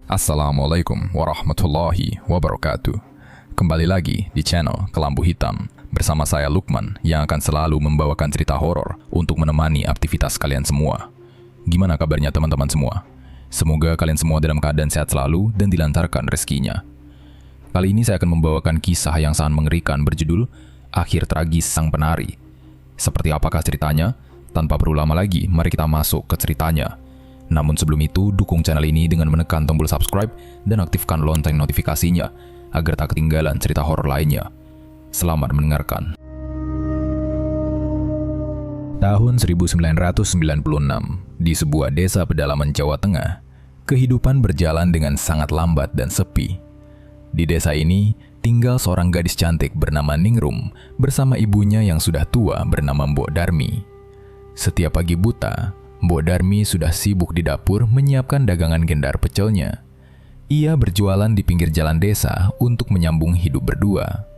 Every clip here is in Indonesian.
Assalamualaikum warahmatullahi wabarakatuh. Kembali lagi di channel Kelambu Hitam bersama saya Lukman yang akan selalu membawakan cerita horor untuk menemani aktivitas kalian semua. Gimana kabarnya teman-teman semua? Semoga kalian semua dalam keadaan sehat selalu dan dilancarkan rezekinya. Kali ini saya akan membawakan kisah yang sangat mengerikan berjudul Akhir Tragis Sang Penari. Seperti apakah ceritanya? Tanpa perlu lama lagi, mari kita masuk ke ceritanya. Namun sebelum itu, dukung channel ini dengan menekan tombol subscribe dan aktifkan lonceng notifikasinya agar tak ketinggalan cerita horor lainnya. Selamat mendengarkan. Tahun 1996, di sebuah desa pedalaman Jawa Tengah, kehidupan berjalan dengan sangat lambat dan sepi. Di desa ini, tinggal seorang gadis cantik bernama Ningrum bersama ibunya yang sudah tua bernama Mbok Darmi. Setiap pagi buta, Mbok Darmi sudah sibuk di dapur menyiapkan dagangan gendar pecelnya. Ia berjualan di pinggir jalan desa untuk menyambung hidup berdua.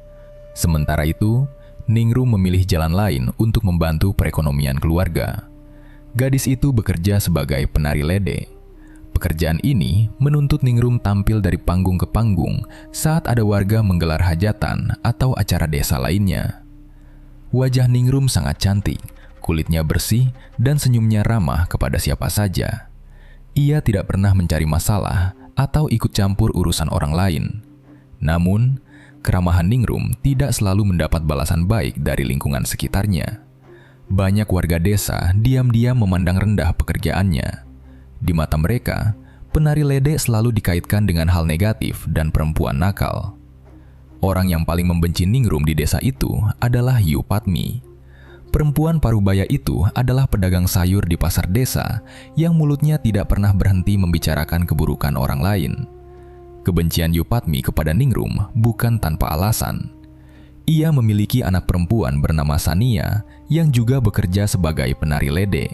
Sementara itu, Ningrum memilih jalan lain untuk membantu perekonomian keluarga. Gadis itu bekerja sebagai penari lede. Pekerjaan ini menuntut Ningrum tampil dari panggung ke panggung saat ada warga menggelar hajatan atau acara desa lainnya. Wajah Ningrum sangat cantik. Kulitnya bersih dan senyumnya ramah kepada siapa saja. Ia tidak pernah mencari masalah atau ikut campur urusan orang lain. Namun, keramahan Ningrum tidak selalu mendapat balasan baik dari lingkungan sekitarnya. Banyak warga desa diam-diam memandang rendah pekerjaannya. Di mata mereka, penari lede selalu dikaitkan dengan hal negatif dan perempuan nakal. Orang yang paling membenci Ningrum di desa itu adalah Yu Patmi. Perempuan parubaya itu adalah pedagang sayur di pasar desa yang mulutnya tidak pernah berhenti membicarakan keburukan orang lain. Kebencian Yu Patmi kepada Ningrum bukan tanpa alasan. Ia memiliki anak perempuan bernama Sania yang juga bekerja sebagai penari lede.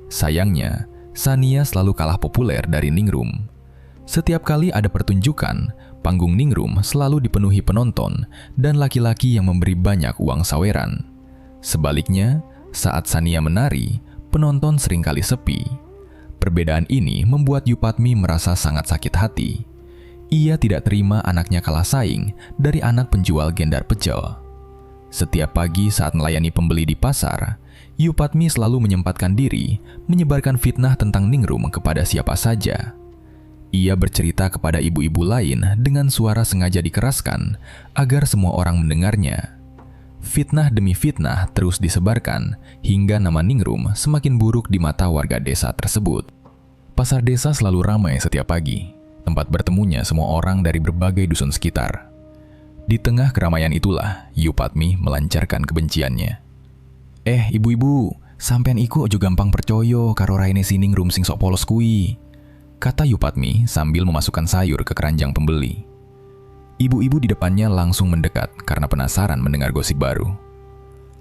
Sayangnya, Sania selalu kalah populer dari Ningrum. Setiap kali ada pertunjukan, panggung Ningrum selalu dipenuhi penonton dan laki-laki yang memberi banyak uang saweran. Sebaliknya, saat Sania menari, penonton seringkali sepi. Perbedaan ini membuat Yu Patmi merasa sangat sakit hati. Ia tidak terima anaknya kalah saing dari anak penjual gendar pecel. Setiap pagi saat melayani pembeli di pasar, Yu Patmi selalu menyempatkan diri menyebarkan fitnah tentang Ningrum kepada siapa saja. Ia bercerita kepada ibu-ibu lain dengan suara sengaja dikeraskan agar semua orang mendengarnya. Fitnah demi fitnah terus disebarkan hingga nama Ningrum semakin buruk di mata warga desa tersebut. Pasar desa selalu ramai setiap pagi, tempat bertemunya semua orang dari berbagai dusun sekitar. Di tengah keramaian itulah, Yu Patmi melancarkan kebenciannya. Ibu-ibu, sampean iku ojo gampang percaya karo raine si Ningrum sing sok polos kui, kata Yu Patmi sambil memasukkan sayur ke keranjang pembeli. Ibu-ibu di depannya langsung mendekat karena penasaran mendengar gosip baru.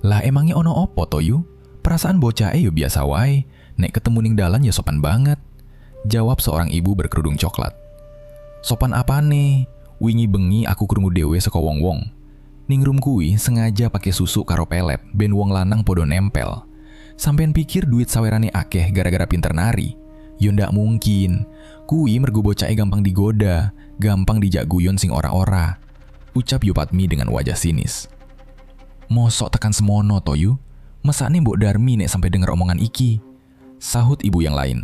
Lah emangnya ono opo to Yu? Perasaan bocah yo biasa wae, nek ketemu ning dalan ya sopan banget, jawab seorang ibu berkerudung coklat. Sopan apane? Wingi bengi aku krungu dhewe saka wong-wong. Ningrum kuwi sengaja pakai susu karo pelet ben wong lanang podo nempel. Sampean pikir duit sawerane akeh gara-gara pinter nari? Yo ndak mungkin. Kuwi mergo bocahe gampang digoda, gampang dijak guyon sing ora-ora, ucap Yu Patmi dengan wajah sinis. Mosok tekan semono to Yu? Mesane Mbok Darmi nek sampai denger omongan iki, sahut ibu yang lain.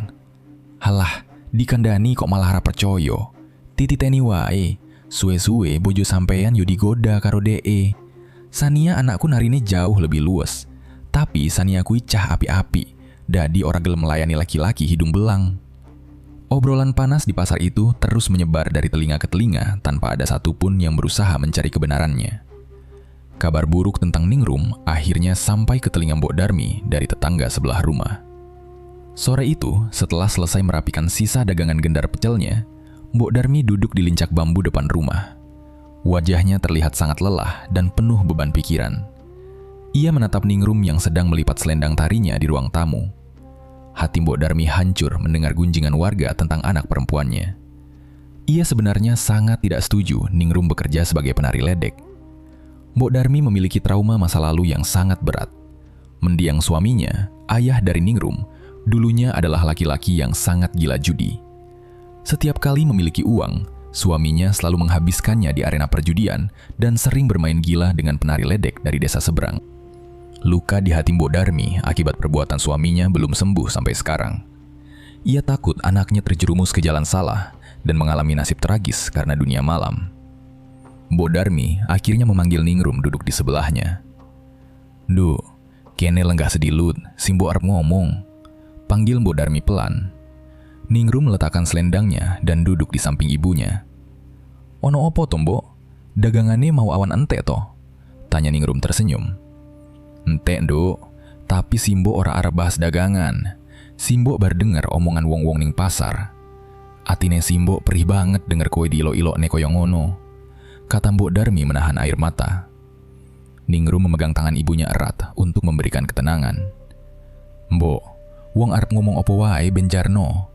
Halah, dikandani kok malah ora percaya. Tititeni wae, suwe-suwe bojo sampean yo digoda karo DE. Sania anakku narine jauh lebih luwes, tapi Sania kuwi cah api-api, dadi ora gelem melayani laki-laki hidung belang. Obrolan panas di pasar itu terus menyebar dari telinga ke telinga tanpa ada satupun yang berusaha mencari kebenarannya. Kabar buruk tentang Ningrum akhirnya sampai ke telinga Mbok Darmi dari tetangga sebelah rumah. Sore itu, setelah selesai merapikan sisa dagangan gendar pecelnya, Mbok Darmi duduk di lincak bambu depan rumah. Wajahnya terlihat sangat lelah dan penuh beban pikiran. Ia menatap Ningrum yang sedang melipat selendang tarinya di ruang tamu. Hati Mbok Darmi hancur mendengar gunjingan warga tentang anak perempuannya. Ia sebenarnya sangat tidak setuju Ningrum bekerja sebagai penari ledek. Mbok Darmi memiliki trauma masa lalu yang sangat berat. Mendiang suaminya, ayah dari Ningrum, dulunya adalah laki-laki yang sangat gila judi. Setiap kali memiliki uang, suaminya selalu menghabiskannya di arena perjudian dan sering bermain gila dengan penari ledek dari desa seberang. Luka di hati Mbok Darmi akibat perbuatan suaminya belum sembuh sampai sekarang. Ia takut anaknya terjerumus ke jalan salah dan mengalami nasib tragis karena dunia malam. Mbok Darmi akhirnya memanggil Ningrum duduk di sebelahnya. "Duh, kene lenggah sedilut, si Mbok arep ngomong," panggil Mbok Darmi pelan. Ningrum meletakkan selendangnya dan duduk di samping ibunya. "Ono opo to, Mbok? Dagangane mau awan ente to?" tanya Ningrum tersenyum. "Ente, Nduk, tapi si Mbok ora arep bahas dagangan. Si Mbok bar denger omongan wong-wong ning pasar. Atine si Mbok perih banget denger kowe diilo-ilokne koyo ngono," kata Mbok Darmi menahan air mata. Ningrum memegang tangan ibunya erat untuk memberikan ketenangan. "Mbok, wong arep ngomong opo wae benjarno.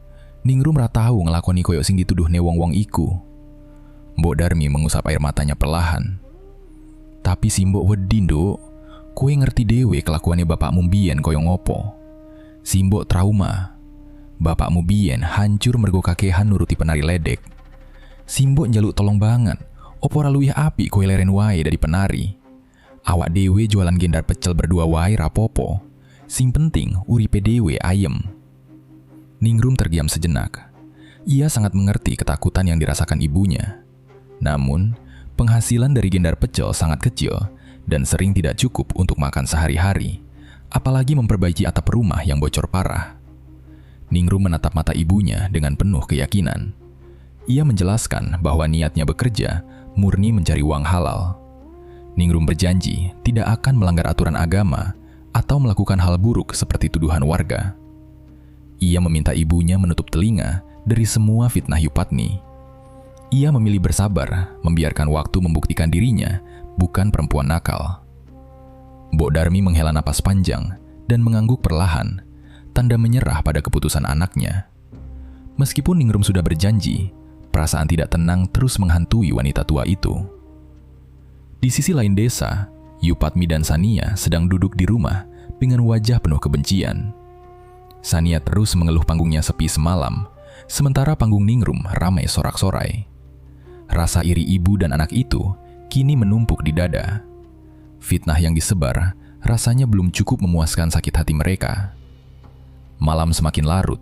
Ningrum ra tau ngelakoni koyo sing dituduhne wong-wong iku." Mbok Darmi mengusap air matanya perlahan. "Tapi si Mbok wedi, Nduk. Kowe ngerti dewe kelakuannya bapakmu biyen koyo ngopo. Si Mbok trauma. Bapakmu biyen hancur mergo kakehan nuruti penari ledek. Si Mbok njaluk tolong banget. Opo ora luwih apik kowe leren wae dari penari. Awak dewe jualan gendar pecel berdua wae rapopo. Sing penting uripe dewe ayem." Ningrum terdiam sejenak. Ia sangat mengerti ketakutan yang dirasakan ibunya. Namun, penghasilan dari gendar pecel sangat kecil dan sering tidak cukup untuk makan sehari-hari, apalagi memperbaiki atap rumah yang bocor parah. Ningrum menatap mata ibunya dengan penuh keyakinan. Ia menjelaskan bahwa niatnya bekerja murni mencari uang halal. Ningrum berjanji tidak akan melanggar aturan agama atau melakukan hal buruk seperti tuduhan warga. Ia meminta ibunya menutup telinga dari semua fitnah Yupatni. Ia memilih bersabar, membiarkan waktu membuktikan dirinya bukan perempuan nakal. Mbok Darmi menghela napas panjang dan mengangguk perlahan, tanda menyerah pada keputusan anaknya. Meskipun Ningrum sudah berjanji, perasaan tidak tenang terus menghantui wanita tua itu. Di sisi lain desa, Yupatmi dan Sania sedang duduk di rumah dengan wajah penuh kebencian. Sania terus mengeluh panggungnya sepi semalam, sementara panggung Ningrum ramai sorak-sorai. Rasa iri ibu dan anak itu kini menumpuk di dada. Fitnah yang disebar rasanya belum cukup memuaskan sakit hati mereka. Malam semakin larut,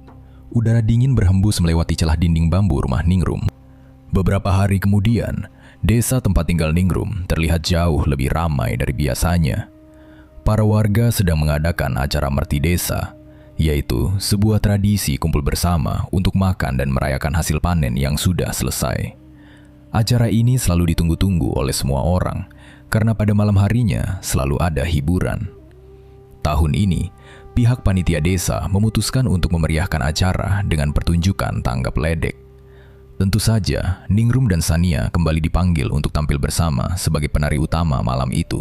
udara dingin berhembus melewati celah dinding bambu rumah Ningrum. Beberapa hari kemudian, desa tempat tinggal Ningrum terlihat jauh lebih ramai dari biasanya. Para warga sedang mengadakan acara merti desa, yaitu sebuah tradisi kumpul bersama untuk makan dan merayakan hasil panen yang sudah selesai. Acara ini selalu ditunggu-tunggu oleh semua orang, karena pada malam harinya selalu ada hiburan. Tahun ini, pihak panitia desa memutuskan untuk memeriahkan acara dengan pertunjukan tanggap ledek. Tentu saja, Ningrum dan Sania kembali dipanggil untuk tampil bersama sebagai penari utama malam itu.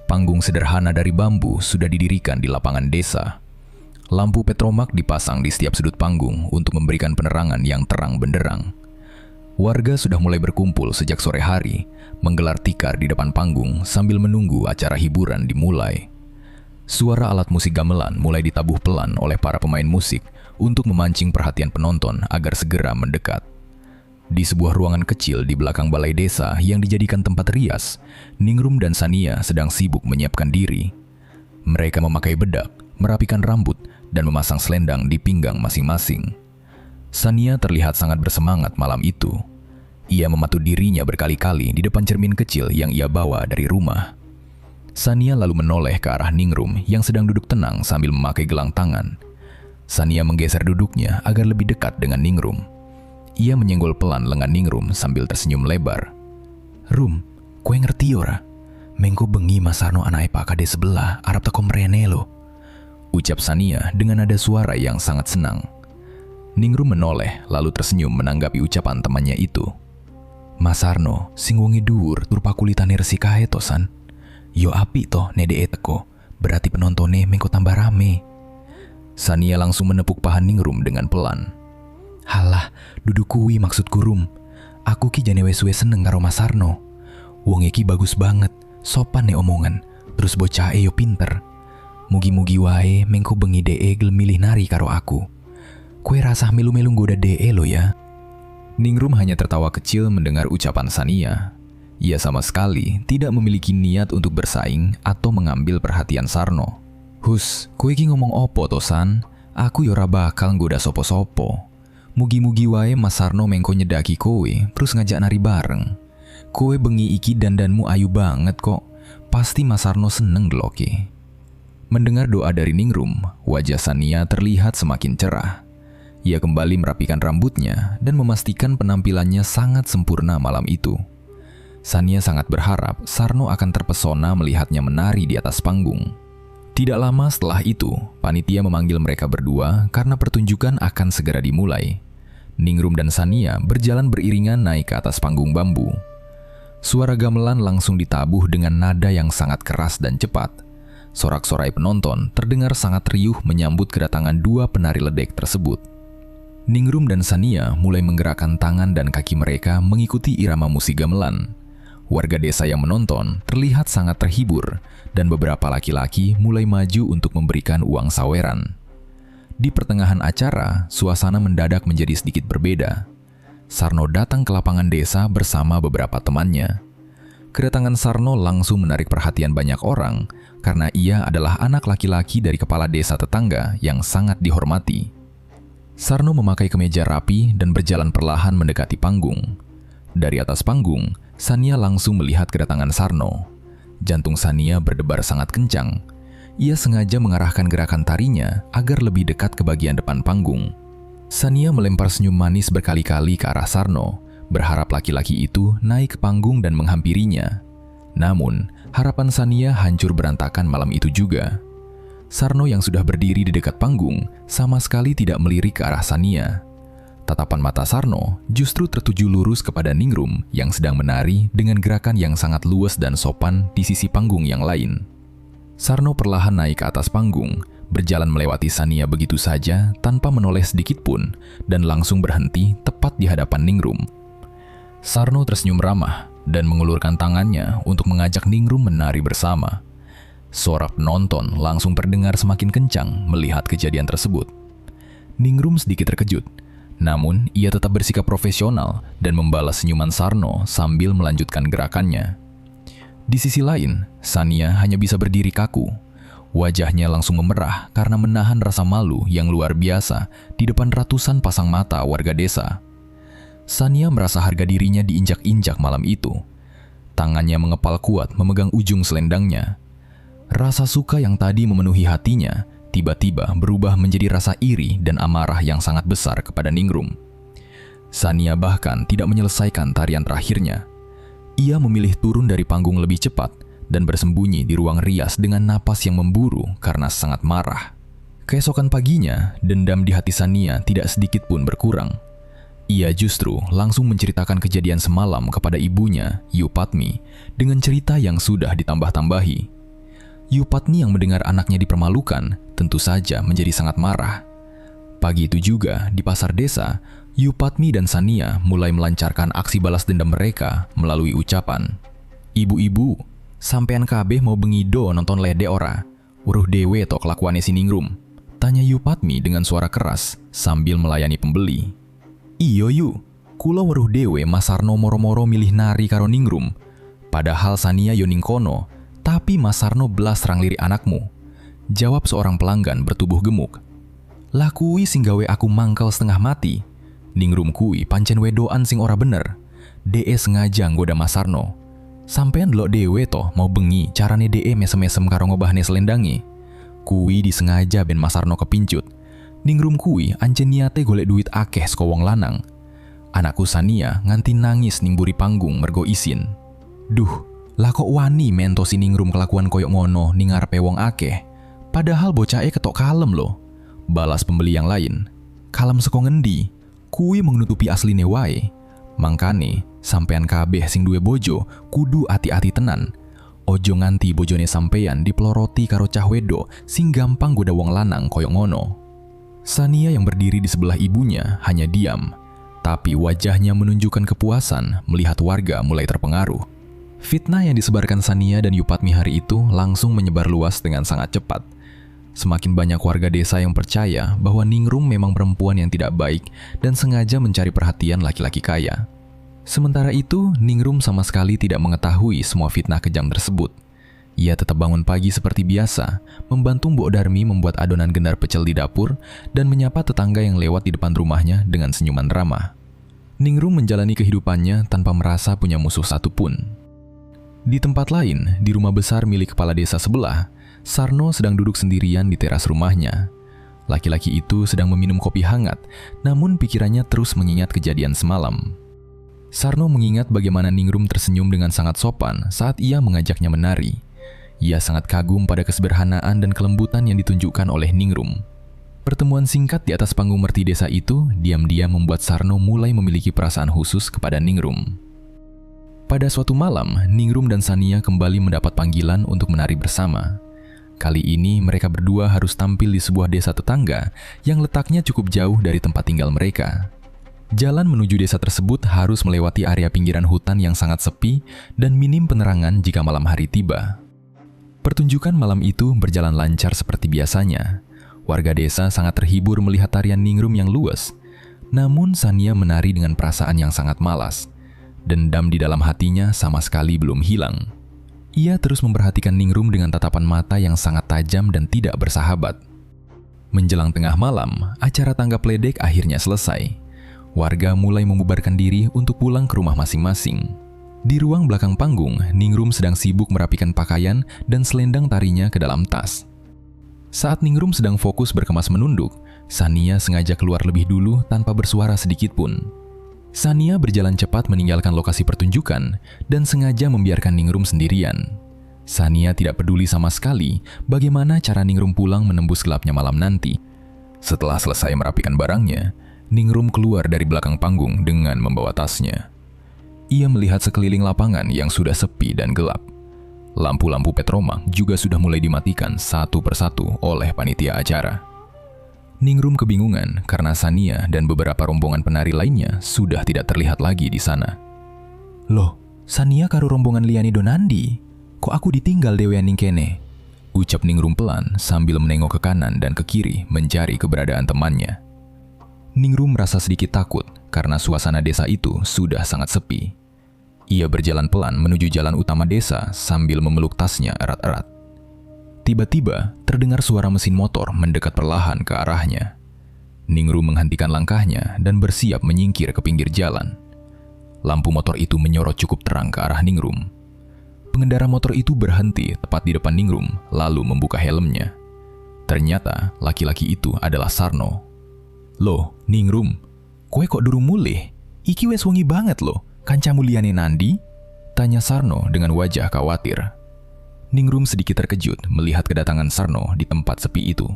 Panggung sederhana dari bambu sudah didirikan di lapangan desa. Lampu petromak dipasang di setiap sudut panggung untuk memberikan penerangan yang terang benderang. Warga sudah mulai berkumpul sejak sore hari, menggelar tikar di depan panggung sambil menunggu acara hiburan dimulai. Suara alat musik gamelan mulai ditabuh pelan oleh para pemain musik untuk memancing perhatian penonton agar segera mendekat. Di sebuah ruangan kecil di belakang balai desa yang dijadikan tempat rias, Ningrum dan Sania sedang sibuk menyiapkan diri. Mereka memakai bedak, merapikan rambut, dan memasang selendang di pinggang masing-masing. Sania terlihat sangat bersemangat malam itu. Ia mematu dirinya berkali-kali di depan cermin kecil yang ia bawa dari rumah. Sania lalu menoleh ke arah Ningrum yang sedang duduk tenang sambil memakai gelang tangan. Sania menggeser duduknya agar lebih dekat dengan Ningrum. Ia menyenggol pelan lengan Ningrum sambil tersenyum lebar. "Rum, kowe ngerti ora? Mengko bengi Mas Sarno anake Pak Kade sebelah arep teko mrene lo," ucap Sania dengan nada suara yang sangat senang. Ningrum menoleh lalu tersenyum menanggapi ucapan temannya itu. "Mas Sarno, sing wonge dhuwur tur pakulitane resi kae to San. Yo api toh nedeke teko, berarti penontonnya mengko tambah rame." Sania langsung menepuk paha Ningrum dengan pelan. "Halah, duduk kuwi maksudku Rum. Aku ki jane wes-wes seneng karo Mas Sarno. Wong iki bagus banget, sopan nih omongan, terus bocahe yo pinter. Mugi-mugi wae mengko bengi dhek gelem milih nari karo aku. Kue rasah melu-melu goda DE lo ya. Ningrum hanya tertawa kecil mendengar ucapan Sania. Ia sama sekali tidak memiliki niat untuk bersaing atau mengambil perhatian Sarno. Hus, kowe iki ngomong opo to San? Aku yora bakal nggoda sopo-sopo. Mugi-mugi wae Mas Sarno mengko nyedaki kowe, terus ngajak nari bareng. Kowe bengi iki dandanmu ayu banget kok. Pasti Mas Sarno seneng deloke. Mendengar doa dari Ningrum, wajah Sania terlihat semakin cerah. Ia kembali merapikan rambutnya dan memastikan penampilannya sangat sempurna malam itu. Sania sangat berharap Sarno akan terpesona melihatnya menari di atas panggung. Tidak lama setelah itu, panitia memanggil mereka berdua karena pertunjukan akan segera dimulai. Ningrum dan Sania berjalan beriringan naik ke atas panggung bambu. Suara gamelan langsung ditabuh dengan nada yang sangat keras dan cepat. Sorak-sorai penonton terdengar sangat riuh menyambut kedatangan dua penari ledek tersebut. Ningrum dan Sania mulai menggerakkan tangan dan kaki mereka mengikuti irama musik gamelan. Warga desa yang menonton terlihat sangat terhibur dan beberapa laki-laki mulai maju untuk memberikan uang saweran. Di pertengahan acara, suasana mendadak menjadi sedikit berbeda. Sarno datang ke lapangan desa bersama beberapa temannya. Kedatangan Sarno langsung menarik perhatian banyak orang karena ia adalah anak laki-laki dari kepala desa tetangga yang sangat dihormati. Sarno memakai kemeja rapi dan berjalan perlahan mendekati panggung. Dari atas panggung, Sania langsung melihat kedatangan Sarno. Jantung Sania berdebar sangat kencang. Ia sengaja mengarahkan gerakan tarinya agar lebih dekat ke bagian depan panggung. Sania melempar senyum manis berkali-kali ke arah Sarno, berharap laki-laki itu naik ke panggung dan menghampirinya. Namun, harapan Sania hancur berantakan malam itu juga. Sarno yang sudah berdiri di dekat panggung sama sekali tidak melirik ke arah Sania. Tatapan mata Sarno justru tertuju lurus kepada Ningrum yang sedang menari dengan gerakan yang sangat luas dan sopan di sisi panggung yang lain. Sarno perlahan naik ke atas panggung, berjalan melewati Sania begitu saja tanpa menoleh sedikit pun dan langsung berhenti tepat di hadapan Ningrum. Sarno tersenyum ramah dan mengulurkan tangannya untuk mengajak Ningrum menari bersama. Suara penonton langsung terdengar semakin kencang melihat kejadian tersebut. Ningrum sedikit terkejut, namun ia tetap bersikap profesional dan membalas senyuman Sarno sambil melanjutkan gerakannya. Di sisi lain, Sania hanya bisa berdiri kaku. Wajahnya langsung memerah karena menahan rasa malu yang luar biasa di depan ratusan pasang mata warga desa. Sania merasa harga dirinya diinjak-injak malam itu. Tangannya mengepal kuat memegang ujung selendangnya. Rasa suka yang tadi memenuhi hatinya tiba-tiba berubah menjadi rasa iri dan amarah yang sangat besar kepada Ningrum. Sania bahkan tidak menyelesaikan tarian terakhirnya. Ia memilih turun dari panggung lebih cepat dan bersembunyi di ruang rias dengan napas yang memburu karena sangat marah. Keesokan paginya, dendam di hati Sania tidak sedikit pun berkurang. Ia justru langsung menceritakan kejadian semalam kepada ibunya, Yupatmi, dengan cerita yang sudah ditambah-tambahi. Yupatmi yang mendengar anaknya dipermalukan tentu saja menjadi sangat marah. Pagi itu juga, di pasar desa, Yupatmi dan Sania mulai melancarkan aksi balas dendam mereka melalui ucapan, "Ibu-ibu, sampean kabeh mau bengido nonton lede ora? Uruh dewe to kelakuannya si Ningrum?" Tanya Yupatmi dengan suara keras sambil melayani pembeli. "Iyo yu, kula weruh dewe Mas Sarno moro-moro milih nari karo Ningrum. Padahal Sania yo ning kono, tapi Mas Sarno belas serang lirik anakmu," jawab seorang pelanggan bertubuh gemuk. "Lah kui sing gawe aku mangkel setengah mati. Ningrum kui pancen wedoan sing ora bener. DE sengaja nggoda Mas Sarno. Sampean delok dewe toh mau bengi carane DE mesem-mesem karo ngobahne selendangi. Kui disengaja ben Mas Sarno kepincut. Ningrum kui ancen niate golek duit akeh saka wong lanang. Anakku Sania nganti nangis ning mburi panggung mergo isin. Duh, lah kok wani mento si Ningrum kelakuan koyok ngono ning ngarepe wong akeh. Padahal bocahe ketok kalem loh," balas pembeli yang lain. "Kalem saka ngendi? Kui menutupi asline wae. Mangkane, sampean kabeh sing duwe bojo kudu ati-ati tenan. Ojo nganti bojone sampean dipeloroti karo cah wedo sing gampang goda wong lanang koyok ngono." Sania yang berdiri di sebelah ibunya hanya diam, tapi wajahnya menunjukkan kepuasan melihat warga mulai terpengaruh. Fitnah yang disebarkan Sania dan Yupatmi hari itu langsung menyebar luas dengan sangat cepat. Semakin banyak warga desa yang percaya bahwa Ningrum memang perempuan yang tidak baik dan sengaja mencari perhatian laki-laki kaya. Sementara itu, Ningrum sama sekali tidak mengetahui semua fitnah kejam tersebut. Ia tetap bangun pagi seperti biasa, membantu Mbok Darmi membuat adonan gendar pecel di dapur dan menyapa tetangga yang lewat di depan rumahnya dengan senyuman ramah. Ningrum menjalani kehidupannya tanpa merasa punya musuh satupun. Di tempat lain, di rumah besar milik kepala desa sebelah, Sarno sedang duduk sendirian di teras rumahnya. Laki-laki itu sedang meminum kopi hangat, namun pikirannya terus mengingat kejadian semalam. Sarno mengingat bagaimana Ningrum tersenyum dengan sangat sopan saat ia mengajaknya menari. Ia sangat kagum pada kesederhanaan dan kelembutan yang ditunjukkan oleh Ningrum. Pertemuan singkat di atas panggung merti desa itu diam-diam membuat Sarno mulai memiliki perasaan khusus kepada Ningrum. Pada suatu malam, Ningrum dan Sania kembali mendapat panggilan untuk menari bersama. Kali ini mereka berdua harus tampil di sebuah desa tetangga yang letaknya cukup jauh dari tempat tinggal mereka. Jalan menuju desa tersebut harus melewati area pinggiran hutan yang sangat sepi dan minim penerangan jika malam hari tiba. Pertunjukan malam itu berjalan lancar seperti biasanya. Warga desa sangat terhibur melihat tarian Ningrum yang luas. Namun Sania menari dengan perasaan yang sangat malas. Dendam di dalam hatinya sama sekali belum hilang. Ia terus memperhatikan Ningrum dengan tatapan mata yang sangat tajam dan tidak bersahabat. Menjelang tengah malam, acara tanggap ledek akhirnya selesai. Warga mulai membubarkan diri untuk pulang ke rumah masing-masing. Di ruang belakang panggung, Ningrum sedang sibuk merapikan pakaian dan selendang tarinya ke dalam tas. Saat Ningrum sedang fokus berkemas menunduk, Sania sengaja keluar lebih dulu tanpa bersuara sedikit pun. Sania berjalan cepat meninggalkan lokasi pertunjukan dan sengaja membiarkan Ningrum sendirian. Sania tidak peduli sama sekali bagaimana cara Ningrum pulang menembus gelapnya malam nanti. Setelah selesai merapikan barangnya, Ningrum keluar dari belakang panggung dengan membawa tasnya. Ia melihat sekeliling lapangan yang sudah sepi dan gelap. Lampu-lampu petromak juga sudah mulai dimatikan satu persatu oleh panitia acara. Ningrum kebingungan karena Sania dan beberapa rombongan penari lainnya sudah tidak terlihat lagi di sana. "Loh, Sania karo rombongan liyane donandi? Kok aku ditinggal dewean ning kene?" ucap Ningrum pelan sambil menengok ke kanan dan ke kiri mencari keberadaan temannya. Ningrum merasa sedikit takut karena suasana desa itu sudah sangat sepi. Ia berjalan pelan menuju jalan utama desa sambil memeluk tasnya erat-erat. Tiba-tiba, terdengar suara mesin motor mendekat perlahan ke arahnya. Ningrum menghentikan langkahnya dan bersiap menyingkir ke pinggir jalan. Lampu motor itu menyorot cukup terang ke arah Ningrum. Pengendara motor itu berhenti tepat di depan Ningrum, lalu membuka helmnya. Ternyata, laki-laki itu adalah Sarno. "Loh, Ningrum, kowe kok durung mulih? Iki wes wengi banget loh, kancamu liyane nandi?" tanya Sarno dengan wajah khawatir. Ningrum sedikit terkejut melihat kedatangan Sarno di tempat sepi itu.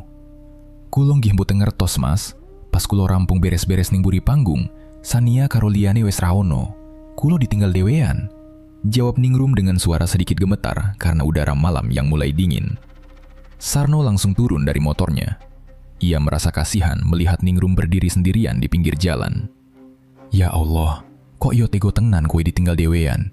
"Kulo nggih mboten ngertos, Mas. Pas kulo rampung beres-beres ning mburi panggung, Sania karo liyane wis ra ono. Kulo ditinggal dewean," jawab Ningrum dengan suara sedikit gemetar karena udara malam yang mulai dingin. Sarno langsung turun dari motornya. Ia merasa kasihan melihat Ningrum berdiri sendirian di pinggir jalan. "Ya Allah, kok yo tego tenan kowe ditinggal dewean?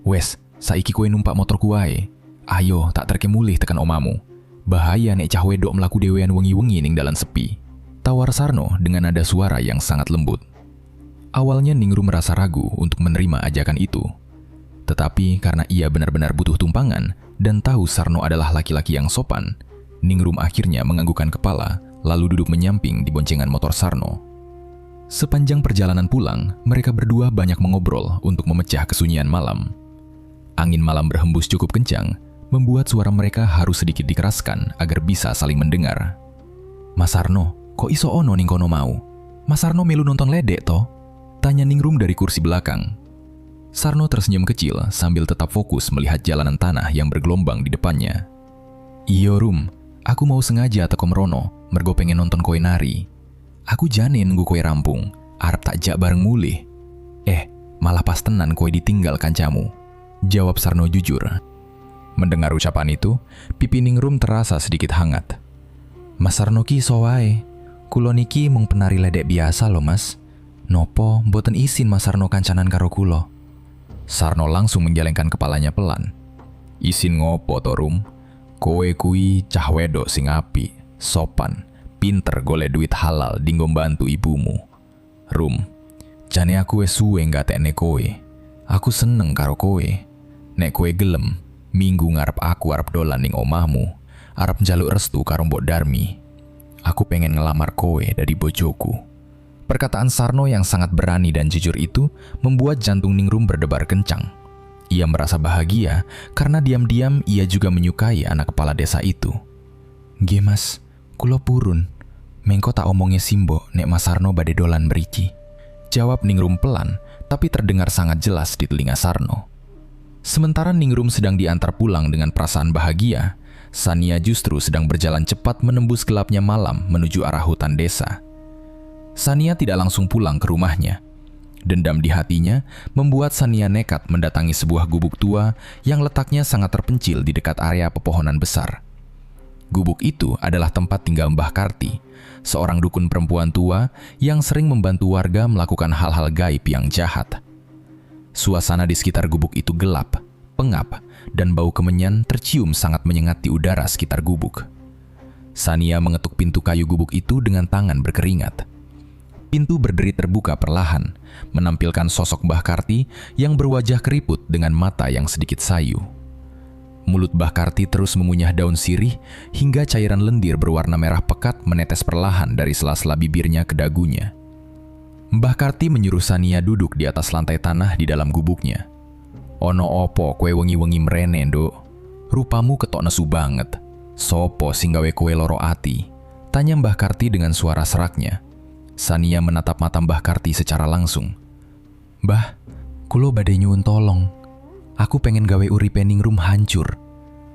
Wes, saiki kowe numpak motorku wae. Ayo, tak terke mulih tekan omamu. Bahaya nek cah wedok mlaku dewean wengi-wengi ning dalan sepi," tawar Sarno dengan nada suara yang sangat lembut. Awalnya Ningrum merasa ragu untuk menerima ajakan itu. Tetapi karena ia benar-benar butuh tumpangan dan tahu Sarno adalah laki-laki yang sopan, Ningrum akhirnya menganggukkan kepala lalu duduk menyamping di boncengan motor Sarno. Sepanjang perjalanan pulang, mereka berdua banyak mengobrol untuk memecah kesunyian malam. Angin malam berhembus cukup kencang, membuat suara mereka harus sedikit dikeraskan agar bisa saling mendengar. "Mas Sarno, kok iso ono ning kono mau? Mas Sarno melu nonton ledek toh?" tanya Ningrum dari kursi belakang. Sarno tersenyum kecil sambil tetap fokus melihat jalanan tanah yang bergelombang di depannya. "Iyo Rum, aku mau sengaja teko mrono, mergo pengen nonton kowe nari. Aku jane nunggu kowe rampung, arep tak jak bareng mulih. Malah pas tenan kowe ditinggal kancamu," jawab Sarno jujur. Mendengar ucapan itu, pipi Ningrum terasa sedikit hangat. "Mas Sarno ki iso wae. Kulo niki mung penari ledek biasa loh, Mas. Nopo mboten isin Mas Sarno kancanan karo kulo?" Sarno langsung menggelengkan kepalanya pelan. "Isin ngopo to, Rum? Kowe kui cah wedok sing apik. sopan, pinter golek duit halal dinggo bantu ibumu. Rum, jane aku wis suwe ngatekne kowe. Aku seneng karo kowe. Nek kowe gelem, minggu ngarep aku arep dolan ning omahmu, arep njaluk restu karo Mbok Darmi. Aku pengen ngelamar kowe dari bojoku. Perkataan Sarno yang sangat berani dan jujur itu membuat jantung Ningrum berdebar kencang. Ia merasa bahagia karena diam-diam ia juga menyukai anak kepala desa itu. "Nggih Mas, kula purun. Mengko tak omongi Simbo nek Mas Sarno bade dolan mriki," jawab Ningrum pelan, tapi terdengar sangat jelas di telinga Sarno. Sementara Ningrum sedang diantar pulang dengan perasaan bahagia, Sania justru sedang berjalan cepat menembus gelapnya malam menuju arah hutan desa. Sania tidak langsung pulang ke rumahnya. Dendam di hatinya membuat Sania nekat mendatangi sebuah gubuk tua yang letaknya sangat terpencil di dekat area pepohonan besar. Gubuk itu adalah tempat tinggal Mbah Karti, seorang dukun perempuan tua yang sering membantu warga melakukan hal-hal gaib yang jahat. Suasana di sekitar gubuk itu gelap, pengap, dan bau kemenyan tercium sangat menyengat di udara sekitar gubuk. Sania mengetuk pintu kayu gubuk itu dengan tangan berkeringat. Pintu berderi terbuka perlahan, menampilkan sosok Mbah Karti yang berwajah keriput dengan mata yang sedikit sayu. Mulut Mbah Karti terus mengunyah daun sirih hingga cairan lendir berwarna merah pekat menetes perlahan dari sela-sela bibirnya ke dagunya. Mbah Karti menyuruh Sania duduk di atas lantai tanah di dalam gubuknya. "Ono opo kowe wengi-wengi mrene, Nduk? Rupamu ketok nesu banget. Sopo sing gawe kowe loro ati?" tanya Mbah Karti dengan suara seraknya. Sania menatap mata Mbah Karti secara langsung. "Mbah, kulo badhe nyuwun tolong. Aku pengen gawe uripe Ningrum hancur.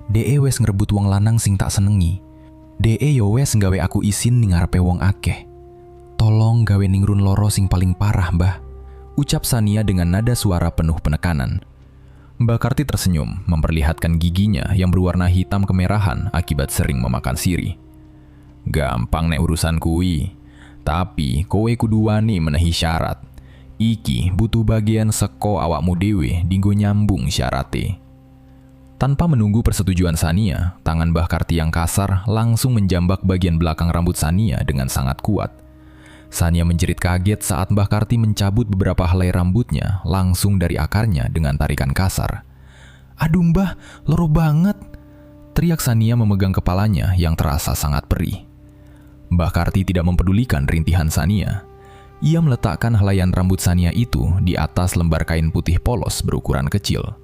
DE wes ngrebut wong lanang sing tak senengi. DE yo wes nggawe aku isin ning ngarepe wong akeh. Tolong gawe Ningrun loro sing paling parah, Mbah," ucap Sania dengan nada suara penuh penekanan. Mbah Karti tersenyum, memperlihatkan giginya yang berwarna hitam kemerahan akibat sering memakan sirih. "Gampang nek urusan kuwi. Tapi kowe kudu wani menehi syarat. Iki butuh bagian seko awakmu dhewe dinggo nyambung syarate." Tanpa menunggu persetujuan Sania, tangan Mbah Karti yang kasar langsung menjambak bagian belakang rambut Sania dengan sangat kuat. Sania menjerit kaget saat Mbah Karti mencabut beberapa helai rambutnya langsung dari akarnya dengan tarikan kasar. "Aduh Mbah, loro banget!" teriak Sania memegang kepalanya yang terasa sangat perih. Mbah Karti tidak mempedulikan rintihan Sania. Ia meletakkan helaian rambut Sania itu di atas lembar kain putih polos berukuran kecil.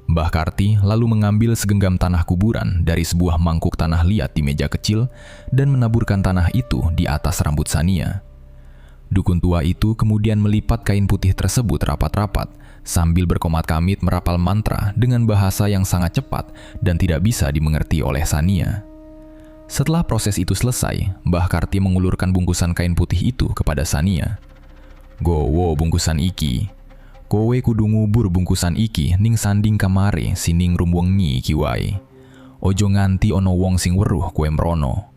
Mbah Karti lalu mengambil segenggam tanah kuburan dari sebuah mangkuk tanah liat di meja kecil dan menaburkan tanah itu di atas rambut Sania. Dukun tua itu kemudian melipat kain putih tersebut rapat-rapat sambil berkomat-kamit merapal mantra dengan bahasa yang sangat cepat dan tidak bisa dimengerti oleh Sania. Setelah proses itu selesai, Mbah Karti mengulurkan bungkusan kain putih itu kepada Sania. "Gowo bungkusan iki. Kowe kudu ngubur bungkusan iki ning sanding kamare si Ningrum wengi iki wae. Ojo nganti ono wong sing weruh kowe mrono.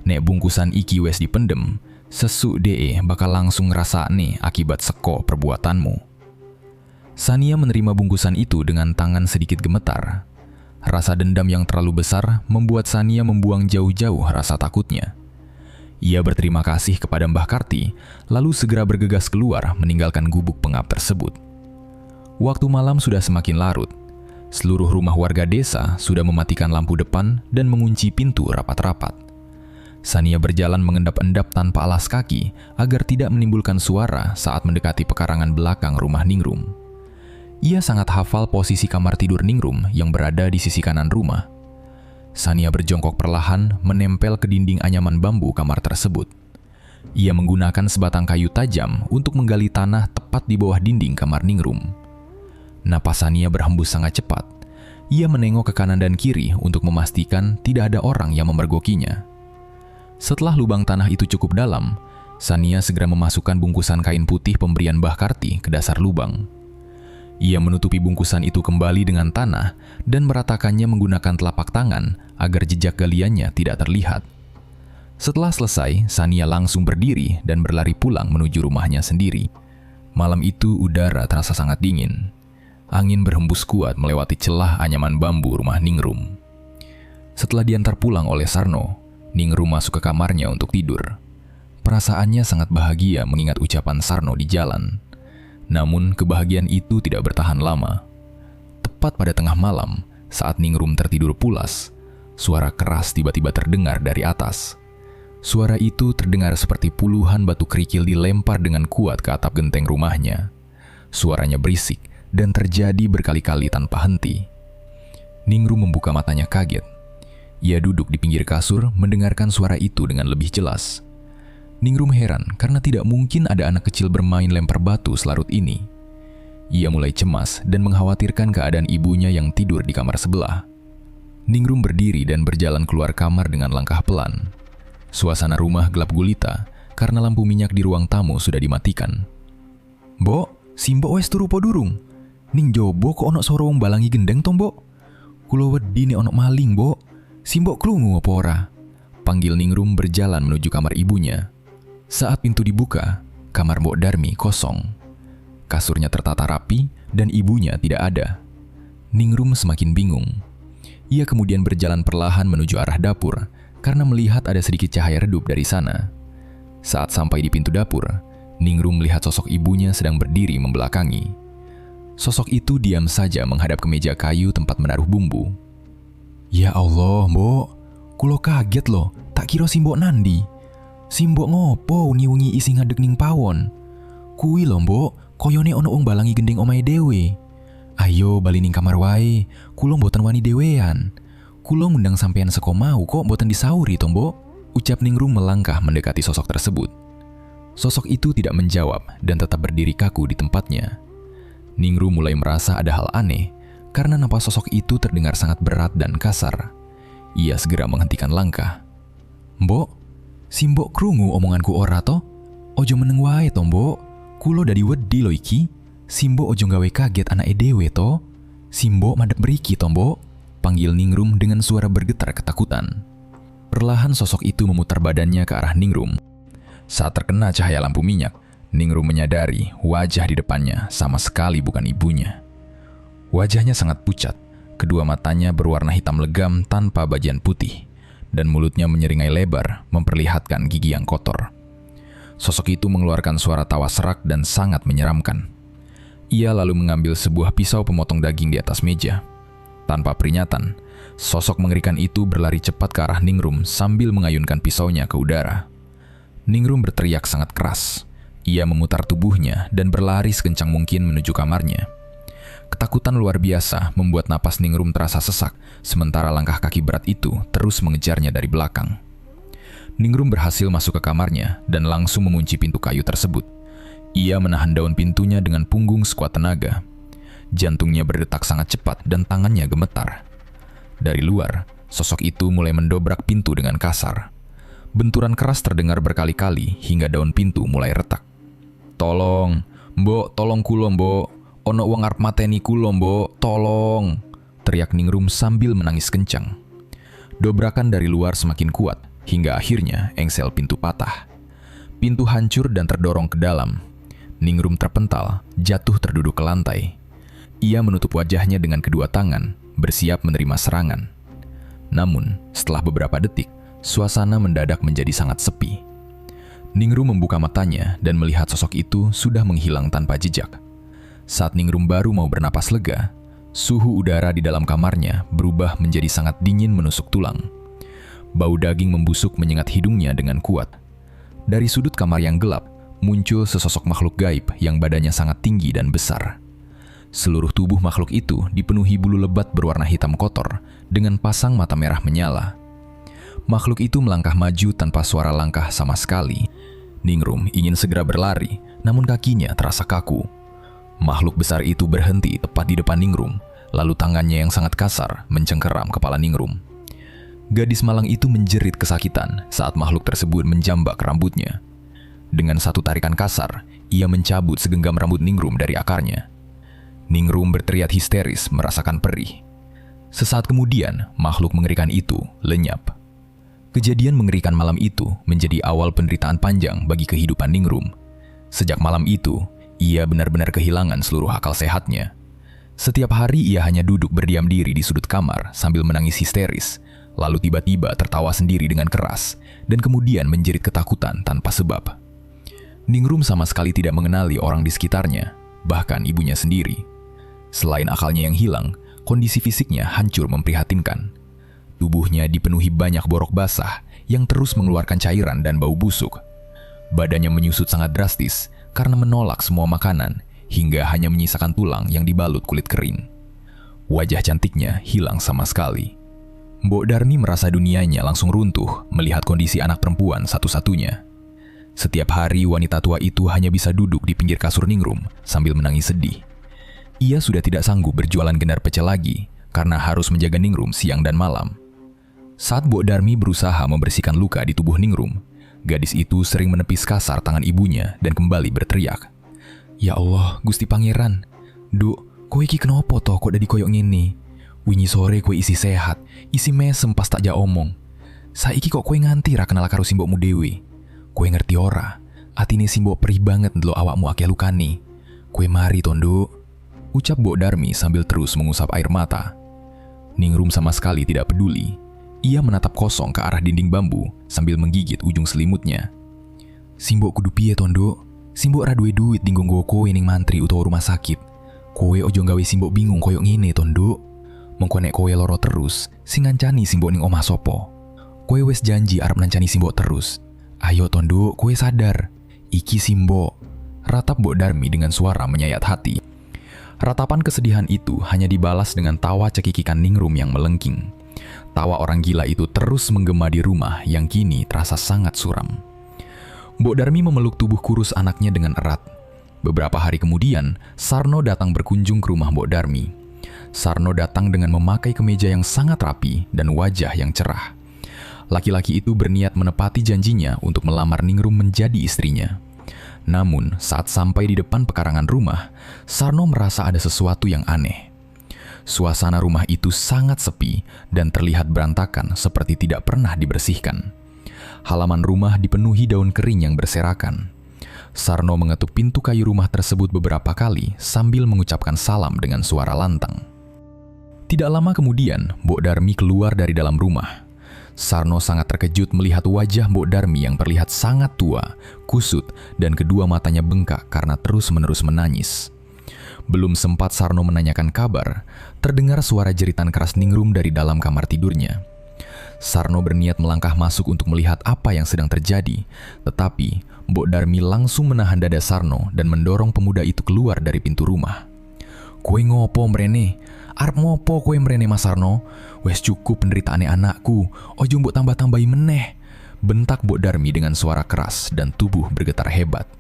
Nek bungkusan iki wes dipendem, sesuk DE bakal langsung ngrasakne akibat seko perbuatanmu." Sania menerima bungkusan itu dengan tangan sedikit gemetar. Rasa dendam yang terlalu besar membuat Sania membuang jauh-jauh rasa takutnya. Ia berterima kasih kepada Mbah Karti, lalu segera bergegas keluar meninggalkan gubuk pengap tersebut. Waktu malam sudah semakin larut. Seluruh rumah warga desa sudah mematikan lampu depan dan mengunci pintu rapat-rapat. Sania berjalan mengendap-endap tanpa alas kaki agar tidak menimbulkan suara saat mendekati pekarangan belakang rumah Ningrum. Ia sangat hafal posisi kamar tidur Ningrum yang berada di sisi kanan rumah. Sania berjongkok perlahan menempel ke dinding anyaman bambu kamar tersebut. Ia menggunakan sebatang kayu tajam untuk menggali tanah tepat di bawah dinding kamar Ningrum. Napas Sania berhembus sangat cepat. Ia menengok ke kanan dan kiri untuk memastikan tidak ada orang yang memergokinya. Setelah lubang tanah itu cukup dalam, Sania segera memasukkan bungkusan kain putih pemberian Mbah Karti ke dasar lubang. Ia menutupi bungkusan itu kembali dengan tanah dan meratakannya menggunakan telapak tangan agar jejak galiannya tidak terlihat. Setelah selesai, Sania langsung berdiri dan berlari pulang menuju rumahnya sendiri. Malam itu udara terasa sangat dingin. Angin berhembus kuat melewati celah anyaman bambu rumah Ningrum. Setelah diantar pulang oleh Sarno, Ningrum masuk ke kamarnya untuk tidur. Perasaannya sangat bahagia mengingat ucapan Sarno di jalan. Namun kebahagiaan itu tidak bertahan lama. Tepat pada tengah malam, saat Ningrum tertidur pulas, suara keras tiba-tiba terdengar dari atas. Suara itu terdengar seperti puluhan batu kerikil dilempar dengan kuat ke atap genteng rumahnya. Suaranya berisik dan terjadi berkali-kali tanpa henti. Ningrum membuka matanya kaget. Ia duduk di pinggir kasur mendengarkan suara itu dengan lebih jelas. Ningrum heran karena tidak mungkin ada anak kecil bermain lempar batu selarut ini. Ia mulai cemas dan mengkhawatirkan keadaan ibunya yang tidur di kamar sebelah. Ningrum berdiri dan berjalan keluar kamar dengan langkah pelan. Suasana rumah gelap gulita karena lampu minyak di ruang tamu sudah dimatikan. "Mbok, si mbok wes turu po durung? Ning jobo kok ono suara wong balangi gendeng to, Mbok? Kulo wedi nek ono maling, Mbok. Si mbok krungu apa ora?" Panggil Ningrum berjalan menuju kamar ibunya. Saat pintu dibuka, kamar Mbok Darmi kosong. Kasurnya tertata rapi dan ibunya tidak ada. Ningrum semakin bingung. Ia kemudian berjalan perlahan menuju arah dapur karena melihat ada sedikit cahaya redup dari sana. Saat sampai di pintu dapur, Ningrum melihat sosok ibunya sedang berdiri membelakangi. Sosok itu diam saja menghadap ke meja kayu tempat menaruh bumbu. "Ya Allah, Mbok. Kulo kaget loh, tak kira si Mbok nandi. Si Mbok ngopo wengi-wengi isi ngadeg ning pawon? Kuwi lho, Mbok, koyone ono wong balangi gendeng omahe dhewe. Ayo bali ning kamar wae, kulo mboten wani dhewean. Kulo ngundang sampean seko mau kok mboten disauri to, Mbok?" Ucap Ningrum melangkah mendekati sosok tersebut. Sosok itu tidak menjawab dan tetap berdiri kaku di tempatnya. Ningrum mulai merasa ada hal aneh karena napas sosok itu terdengar sangat berat dan kasar. Ia segera menghentikan langkah. "Mbok, si Mbok krungu omonganku ora to? Ojo meneng wae to, Mbok. Kulo dadi wedi lo iki. Si Mbok ojo gawe kaget anake dhewe to. Si Mbok madhep mriki to, Mbok?" Panggil Ningrum dengan suara bergetar ketakutan. Perlahan sosok itu memutar badannya ke arah Ningrum. Saat terkena cahaya lampu minyak, Ningrum menyadari wajah di depannya sama sekali bukan ibunya. Wajahnya sangat pucat, kedua matanya berwarna hitam legam tanpa bagian putih, dan mulutnya menyeringai lebar memperlihatkan gigi yang kotor. Sosok itu mengeluarkan suara tawa serak dan sangat menyeramkan. Ia lalu mengambil sebuah pisau pemotong daging di atas meja. Tanpa peringatan, sosok mengerikan itu berlari cepat ke arah Ningrum sambil mengayunkan pisaunya ke udara. Ningrum berteriak sangat keras. Ia memutar tubuhnya dan berlari sekencang mungkin menuju kamarnya. Ketakutan luar biasa membuat napas Ningrum terasa sesak, sementara langkah kaki berat itu terus mengejarnya dari belakang. Ningrum berhasil masuk ke kamarnya dan langsung mengunci pintu kayu tersebut. Ia menahan daun pintunya dengan punggung sekuat tenaga. Jantungnya berdetak sangat cepat dan tangannya gemetar. Dari luar, sosok itu mulai mendobrak pintu dengan kasar. Benturan keras terdengar berkali-kali hingga daun pintu mulai retak. "Tolong, Mbok, tolong kulo, Mbok. Ono wong arep mateni kulo, Mbok, tolong!" teriak Ningrum sambil menangis kencang. Dobrakan dari luar semakin kuat hingga akhirnya engsel pintu patah. Pintu hancur dan terdorong ke dalam. Ningrum terpental, jatuh terduduk ke lantai. Ia menutup wajahnya dengan kedua tangan, bersiap menerima serangan. Namun, setelah beberapa detik, suasana mendadak menjadi sangat sepi. Ningrum membuka matanya dan melihat sosok itu sudah menghilang tanpa jejak. Saat Ningrum baru mau bernapas lega, suhu udara di dalam kamarnya berubah menjadi sangat dingin menusuk tulang. Bau daging membusuk menyengat hidungnya dengan kuat. Dari sudut kamar yang gelap, muncul sesosok makhluk gaib yang badannya sangat tinggi dan besar. Seluruh tubuh makhluk itu dipenuhi bulu lebat berwarna hitam kotor dengan pasang mata merah menyala. Makhluk itu melangkah maju tanpa suara langkah sama sekali. Ningrum ingin segera berlari, namun kakinya terasa kaku. Makhluk besar itu berhenti tepat di depan Ningrum, lalu tangannya yang sangat kasar mencengkeram kepala Ningrum. Gadis malang itu menjerit kesakitan saat makhluk tersebut menjambak rambutnya. Dengan satu tarikan kasar, ia mencabut segenggam rambut Ningrum dari akarnya. Ningrum berteriak histeris merasakan perih. Sesaat kemudian, makhluk mengerikan itu lenyap. Kejadian mengerikan malam itu menjadi awal penderitaan panjang bagi kehidupan Ningrum. Sejak malam itu, ia benar-benar kehilangan seluruh akal sehatnya. Setiap hari ia hanya duduk berdiam diri di sudut kamar sambil menangis histeris, lalu tiba-tiba tertawa sendiri dengan keras, dan kemudian menjerit ketakutan tanpa sebab. Ningrum sama sekali tidak mengenali orang di sekitarnya, bahkan ibunya sendiri. Selain akalnya yang hilang, kondisi fisiknya hancur memprihatinkan. Tubuhnya dipenuhi banyak borok basah yang terus mengeluarkan cairan dan bau busuk. Badannya menyusut sangat drastis karena menolak semua makanan hingga hanya menyisakan tulang yang dibalut kulit kering. Wajah cantiknya hilang sama sekali. Mbok Darmi merasa dunianya langsung runtuh melihat kondisi anak perempuan satu-satunya. Setiap hari wanita tua itu hanya bisa duduk di pinggir kasur Ningrum sambil menangis sedih. Ia sudah tidak sanggup berjualan gendar pecel lagi karena harus menjaga Ningrum siang dan malam. Saat Mbok Darmi berusaha membersihkan luka di tubuh Ningrum, gadis itu sering menepis kasar tangan ibunya dan kembali berteriak. "Ya Allah, Gusti Pangeran. Duk, kowe iki kenapa toh kok dadi koyok ngene? Wingi sore kowe isi sehat, isi mesem pas tak ja omong. Saiki kok kowe nganti ra kenal karo simbokmu dhewe. Kowe ngerti ora? Atine simbok perih banget ndelok awakmu akeh lukane. Kowe mari to, Nduk," ucap Mbok Darmi sambil terus mengusap air mata. Ningrum sama sekali tidak peduli. Ia menatap kosong ke arah dinding bambu sambil menggigit ujung selimutnya. "Simbok kudu piye to, Nduk? Simbok ra duwe duit dinggo nggo kowe ning mantri utawa rumah sakit. Kowe ojo gawe simbok bingung koyok ngene to, Nduk. Mengko nek kowe loro terus, sing ngancani simbok ning omah sopo? Kowe wis janji arep nancani simbok terus. Ayo to, Nduk, kowe sadar. Iki simbok," ratap Mbok Darmi dengan suara menyayat hati. Ratapan kesedihan itu hanya dibalas dengan tawa cekikikan Ningrum yang melengking. Tawa orang gila itu terus menggema di rumah yang kini terasa sangat suram. Mbok Darmi memeluk tubuh kurus anaknya dengan erat. Beberapa hari kemudian, Sarno datang berkunjung ke rumah Mbok Darmi. Sarno datang dengan memakai kemeja yang sangat rapi dan wajah yang cerah. Laki-laki itu berniat menepati janjinya untuk melamar Ningrum menjadi istrinya. Namun, saat sampai di depan pekarangan rumah, Sarno merasa ada sesuatu yang aneh. Suasana rumah itu sangat sepi dan terlihat berantakan seperti tidak pernah dibersihkan. Halaman rumah dipenuhi daun kering yang berserakan. Sarno mengetuk pintu kayu rumah tersebut beberapa kali sambil mengucapkan salam dengan suara lantang. Tidak lama kemudian, Mbok Darmi keluar dari dalam rumah. Sarno sangat terkejut melihat wajah Mbok Darmi yang terlihat sangat tua, kusut, dan kedua matanya bengkak karena terus-menerus menangis. Belum sempat Sarno menanyakan kabar, terdengar suara jeritan keras Ningrum dari dalam kamar tidurnya. Sarno berniat melangkah masuk untuk melihat apa yang sedang terjadi, tetapi Mbok Darmi langsung menahan dada Sarno dan mendorong pemuda itu keluar dari pintu rumah. "Kowe ngopo mrene? Arep ngopo kowe mrene, Mas Sarno? Wes cukup penderitaane anakku, ojo mbok tambah-tambahi meneh," bentak Mbok Darmi dengan suara keras dan tubuh bergetar hebat.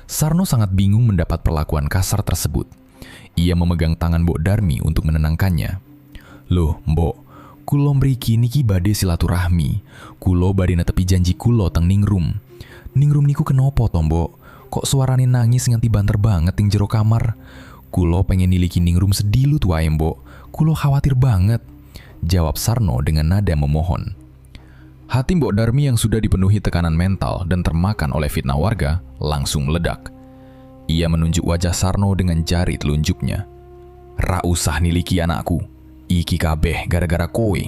Sarno sangat bingung mendapat perlakuan kasar tersebut. Ia memegang tangan Mbok Darmi untuk menenangkannya. "Loh, Mbok, kulo mriki niki badhe silaturahmi. Kulo badhe netepi janji kulo teng Ningrum. Ningrum niku kenapa to, Mbok? Kok suarane nangis nganti banter banget ing jero kamar? Kulo pengen niliki Ningrum sedilut wae, Mbok. Kulo khawatir banget," jawab Sarno dengan nada memohon. Hati Mbok Darmi yang sudah dipenuhi tekanan mental dan termakan oleh fitnah warga langsung meledak. Ia menunjuk wajah Sarno dengan jari telunjuknya. "Ra usah niliki anakku. Iki kabeh gara-gara kowe.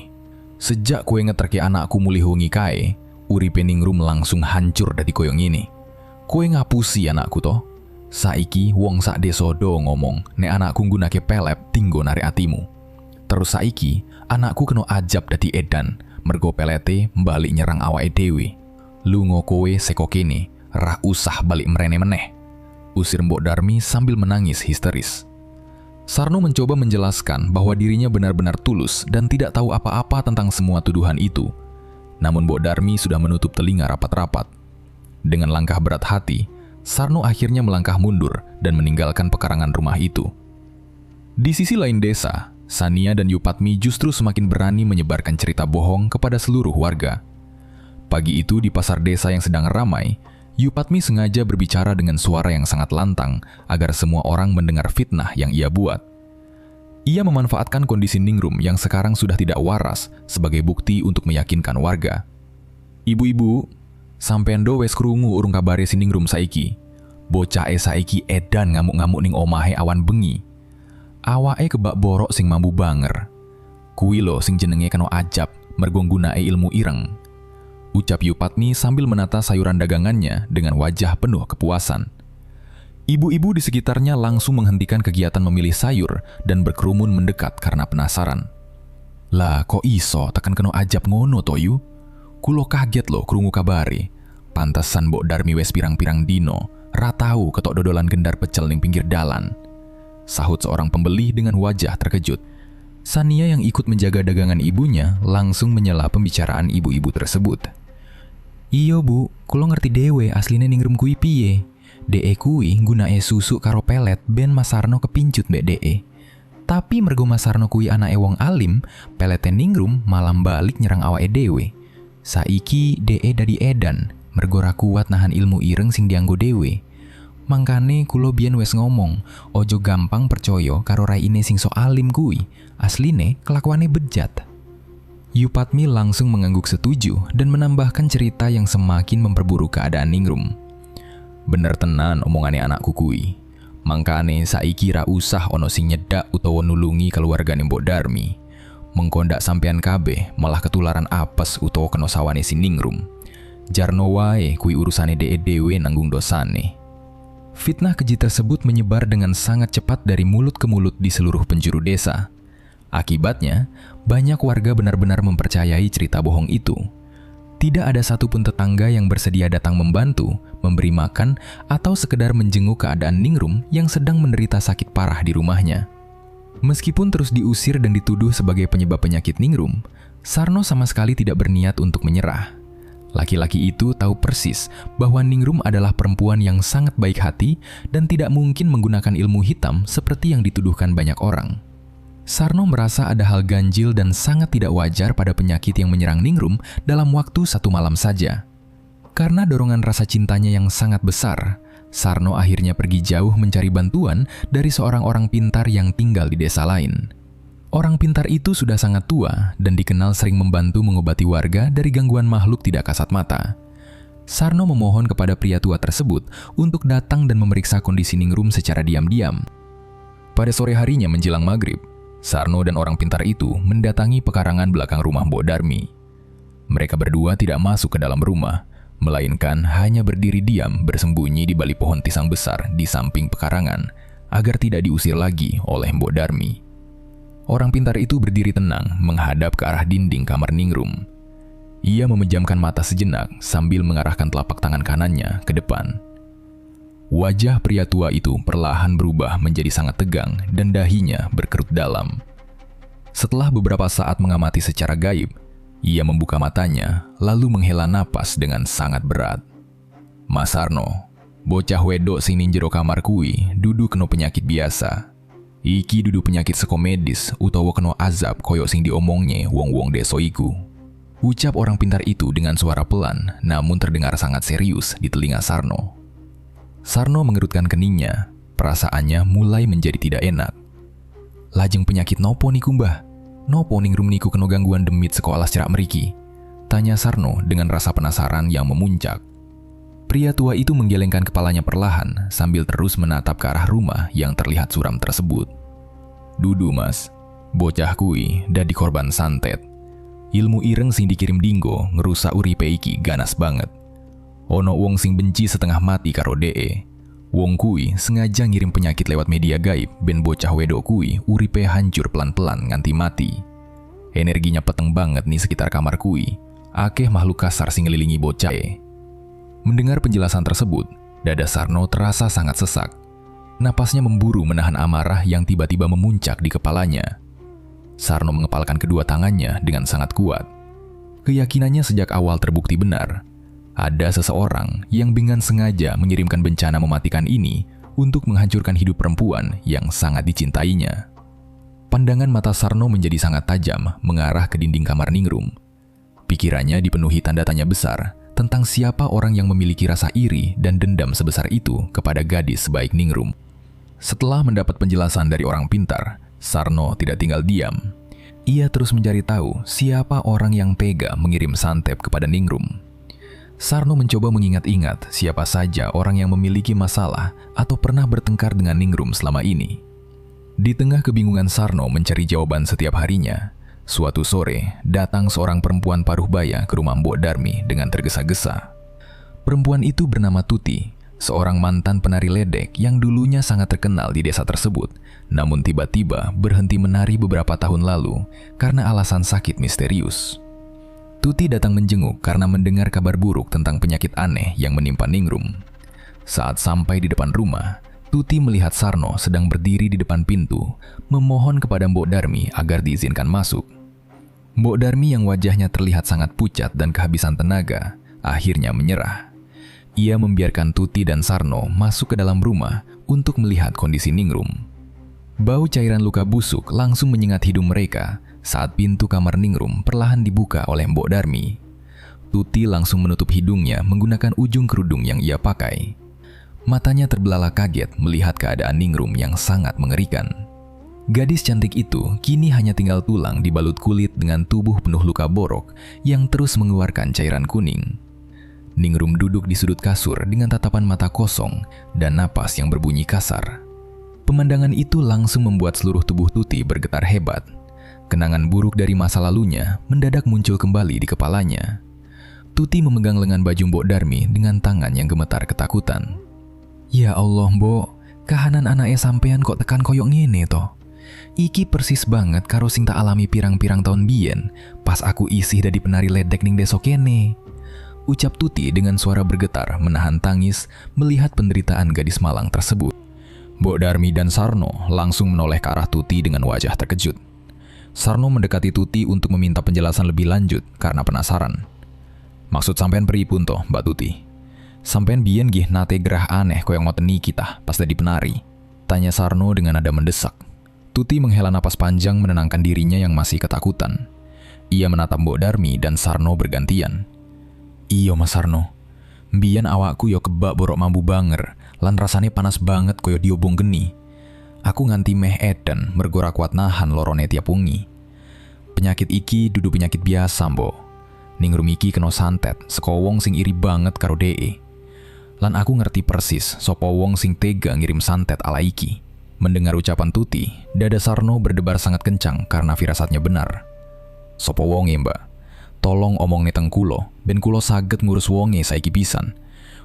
Sejak kowe ngeterke anakku mulih wengi kae, uripe Ningrum langsung hancur dadi koyo ngene. Kowe ngapusi anakku to. Saiki wong sak desa do ngomong nek anakku nggunake pelep tinggo narik atimu. Terus saiki anakku kena ajab dadi edan mergo pelete balik nyerang awake dhewe. Lunga kowe seko kene, ra usah balik mrene meneh," usir Mbok Darmi sambil menangis histeris. Sarno mencoba menjelaskan bahwa dirinya benar-benar tulus dan tidak tahu apa-apa tentang semua tuduhan itu. Namun Mbok Darmi sudah menutup telinga rapat-rapat. Dengan langkah berat hati, Sarno akhirnya melangkah mundur dan meninggalkan pekarangan rumah itu. Di sisi lain desa, Sania dan Yupatmi justru semakin berani menyebarkan cerita bohong kepada seluruh warga. Pagi itu di pasar desa yang sedang ramai, Yupatmi sengaja berbicara dengan suara yang sangat lantang agar semua orang mendengar fitnah yang ia buat. Ia memanfaatkan kondisi Ningrum yang sekarang sudah tidak waras sebagai bukti untuk meyakinkan warga. "Ibu-ibu, sampean do wes krungu urung kabare si Ningrum saiki. Bocahe saiki edan ngamuk-ngamuk ning omahe awan bengi. Awake kebak borok sing mambu banger. Kuwi lo sing jenenge kena ajab, mergonggunae ilmu ireng. Ucap Yupatmi sambil menata sayuran dagangannya dengan wajah penuh kepuasan. Ibu-ibu di sekitarnya langsung menghentikan kegiatan memilih sayur dan berkerumun mendekat karena penasaran. Lah kok iso tekan kena ajab ngono to yu? Kulo kaget loh krungu kabare. Pantesan Mbok Darmi wes pirang-pirang dino ra tau ketok dodolan gendar pecel ning pinggir dalan. Sahut seorang pembeli dengan wajah terkejut. Sania yang ikut menjaga dagangan ibunya langsung menyela pembicaraan ibu-ibu tersebut. Iyo bu, kulo ngerti dewe asline ningrum kui piye. DE kui gunae susu karo pelet ben Mas Sarno kepincut mbek DE. Tapi mergo Mas Sarno kui anake wong alim, pelete ningrum malam balik nyerang awake dewe. Saiki DE dadi edan, mergo ra kuat nahan ilmu ireng sing dianggo dewe. Mangkane kulo biyen wes ngomong, ojo gampang percaya karo raine sing so alim kui. Asline kelakuane bejat. Yupatmi langsung mengangguk setuju dan menambahkan cerita yang semakin memperburuk keadaan ningrum. Bener tenan omongane anakku kui. Mangkane saiki ra usah ono sing nyedak utawa nulungi keluargane Mbok Darmi. Mengko ndak sampean kabeh malah ketularan apes utawa kena sawane si ningrum. Jarno wae kui urusane dhewe nanggung dosane. Fitnah keji tersebut menyebar dengan sangat cepat dari mulut ke mulut di seluruh penjuru desa. Akibatnya, banyak warga benar-benar mempercayai cerita bohong itu. Tidak ada satupun tetangga yang bersedia datang membantu, memberi makan, atau sekedar menjenguk keadaan ningrum yang sedang menderita sakit parah di rumahnya. Meskipun terus diusir dan dituduh sebagai penyebab penyakit ningrum, Sarno sama sekali tidak berniat untuk menyerah. Laki-laki itu tahu persis bahwa ningrum adalah perempuan yang sangat baik hati dan tidak mungkin menggunakan ilmu hitam seperti yang dituduhkan banyak orang. Sarno merasa ada hal ganjil dan sangat tidak wajar pada penyakit yang menyerang ningrum dalam waktu 1 malam saja. Karena dorongan rasa cintanya yang sangat besar, Sarno akhirnya pergi jauh mencari bantuan dari seorang orang pintar yang tinggal di desa lain. Orang pintar itu sudah sangat tua dan dikenal sering membantu mengobati warga dari gangguan makhluk tidak kasat mata. Sarno memohon kepada pria tua tersebut untuk datang dan memeriksa kondisi ningrum secara diam-diam. Pada sore harinya menjelang maghrib, Sarno dan orang pintar itu mendatangi pekarangan belakang rumah Mbok Darmi. Mereka berdua tidak masuk ke dalam rumah, melainkan hanya berdiri diam bersembunyi di balik pohon pisang besar di samping pekarangan agar tidak diusir lagi oleh Mbok Darmi. Orang pintar itu berdiri tenang menghadap ke arah dinding kamar ningrum. Ia memejamkan mata sejenak sambil mengarahkan telapak tangan kanannya ke depan. Wajah pria tua itu perlahan berubah menjadi sangat tegang dan dahinya berkerut dalam. Setelah beberapa saat mengamati secara gaib, ia membuka matanya lalu menghela napas dengan sangat berat. Mas Sarno, bocah wedok sing ning jero kamar kuwi dudu kena penyakit biasa. Iki dudu penyakit psikomedis utawa kena azab koyo sing diomongne wong-wong desa iku. Ucap orang pintar itu dengan suara pelan namun terdengar sangat serius di telinga Sarno. Sarno mengerutkan keningnya, perasaannya mulai menjadi tidak enak. Lajeng penyakit nopo niku mbah? Nopo ningrum niku kena gangguan demit sekolah cerak meriki? Tanya Sarno dengan rasa penasaran yang memuncak. Pria tua itu menggelengkan kepalanya perlahan sambil terus menatap ke arah rumah yang terlihat suram tersebut. Dudu mas, bocah kui dadi korban santet. Ilmu ireng sing dikirim Dinggo ngerusak uripe iki ganas banget. Ono wong sing benci setengah mati karo DE. Wong kui sengaja ngirim penyakit lewat media gaib ben bocah wedok kui uripe hancur pelan-pelan nganti mati. Energinya peteng banget nih sekitar kamar kui. Akeh makhluk kasar sing ngelilingi bocah. Mendengar penjelasan tersebut, dada Sarno terasa sangat sesak. Napasnya memburu menahan amarah yang tiba-tiba memuncak di kepalanya. Sarno mengepalkan kedua tangannya dengan sangat kuat. Keyakinannya sejak awal terbukti benar. Ada seseorang yang dengan sengaja mengirimkan bencana mematikan ini untuk menghancurkan hidup perempuan yang sangat dicintainya. Pandangan mata Sarno menjadi sangat tajam mengarah ke dinding kamar ningrum. Pikirannya dipenuhi tanda tanya besar tentang siapa orang yang memiliki rasa iri dan dendam sebesar itu kepada gadis sebaik ningrum. Setelah mendapat penjelasan dari orang pintar, Sarno tidak tinggal diam. Ia terus mencari tahu siapa orang yang tega mengirim santet kepada ningrum. Sarno mencoba mengingat-ingat siapa saja orang yang memiliki masalah atau pernah bertengkar dengan ningrum selama ini. Di tengah kebingungan Sarno mencari jawaban setiap harinya, Suatu sore, datang seorang perempuan paruh baya ke rumah Mbok Darmi dengan tergesa-gesa. Perempuan itu bernama Tuti, seorang mantan penari ledek yang dulunya sangat terkenal di desa tersebut, namun tiba-tiba berhenti menari beberapa tahun lalu karena alasan sakit misterius. Tuti datang menjenguk karena mendengar kabar buruk tentang penyakit aneh yang menimpa Ningrum. Saat sampai di depan rumah, Tuti melihat Sarno sedang berdiri di depan pintu, memohon kepada Mbok Darmi agar diizinkan masuk. Mbok Darmi yang wajahnya terlihat sangat pucat dan kehabisan tenaga, akhirnya menyerah. Ia membiarkan Tuti dan Sarno masuk ke dalam rumah untuk melihat kondisi Ningrum. Bau cairan luka busuk langsung menyengat hidung mereka saat pintu kamar Ningrum perlahan dibuka oleh Mbok Darmi. Tuti langsung menutup hidungnya menggunakan ujung kerudung yang ia pakai. Matanya terbelalak kaget melihat keadaan Ningrum yang sangat mengerikan. Gadis cantik itu kini hanya tinggal tulang dibalut kulit dengan tubuh penuh luka borok yang terus mengeluarkan cairan kuning. Ningrum duduk di sudut kasur dengan tatapan mata kosong dan napas yang berbunyi kasar. Pemandangan itu langsung membuat seluruh tubuh Tuti bergetar hebat. Kenangan buruk dari masa lalunya mendadak muncul kembali di kepalanya. Tuti memegang lengan baju Mbok Darmi dengan tangan yang gemetar ketakutan. "Ya Allah, Mbok, kahanan anake sampean kok tekan koyok ngene toh? Iki persis banget karo sing tak alami pirang-pirang tahun biyen pas aku isih dadi penari ledek ning desa kene," ucap Tuti dengan suara bergetar menahan tangis melihat penderitaan gadis malang tersebut. Mbok Darmi dan Sarno langsung menoleh ke arah Tuti dengan wajah terkejut. Sarno mendekati Tuti untuk meminta penjelasan lebih lanjut karena penasaran. "Maksud sampean pripun toh, Mbak Tuti? Sampean biyen gih nate gerah aneh koyong ngoten niki tah pas dadi penari?" tanya Sarno dengan nada mendesak. Tuti menghela napas panjang menenangkan dirinya yang masih ketakutan. Ia menatap Mbok Darmi dan Sarno bergantian. "Iyo Mas Sarno, mbiyen awakku yo kebak borok mambu banger, lan rasane panas banget koyo diobong geni. Aku nganti meh edan mergo ra kuat nahan lorone tiap wengi. Penyakit iki dudu penyakit biasa, Mbok. Ningrum iki kena santet saka wong sing iri banget karo DE. Lan aku ngerti persis sapa wong sing tega ngirim santet ala iki." Mendengar ucapan Tuti, dada Sarno berdebar sangat kencang karena firasatnya benar. "Sopo wonge, Mbak? Tolong omong teng kulo, ben kulo saged ngurus wonge saiki pisan.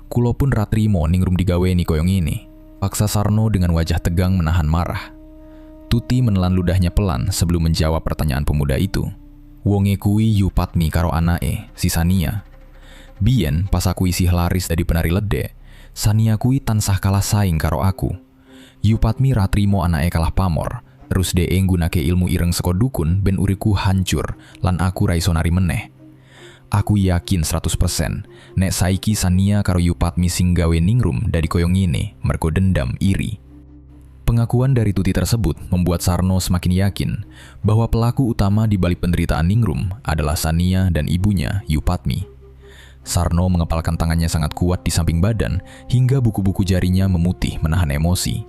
Kulo pun ra trimo Ningrum digaweni koyong ini," paksa Sarno dengan wajah tegang menahan marah. Tuti menelan ludahnya pelan sebelum menjawab pertanyaan pemuda itu. "Wonge kui Yupatmi karo anake, si Sania. Biyen pas aku isih laris dadi penari ledek, Sania kui tansah kalah saing karo aku. Yupatmi ra trimo anake kalah pamor, terus DE nggunake ilmu ireng saka dukun ben uriku hancur lan aku ra iso nari meneh. Aku yakin 100% nek saiki Sania karo Yupatmi sing gawe Ningrum dadi koyo ngene mergo dendam iri." Pengakuan dari Tuti tersebut membuat Sarno semakin yakin bahwa pelaku utama di balik penderitaan Ningrum adalah Sania dan ibunya Yupatmi. Sarno mengepalkan tangannya sangat kuat di samping badan hingga buku-buku jarinya memutih menahan emosi.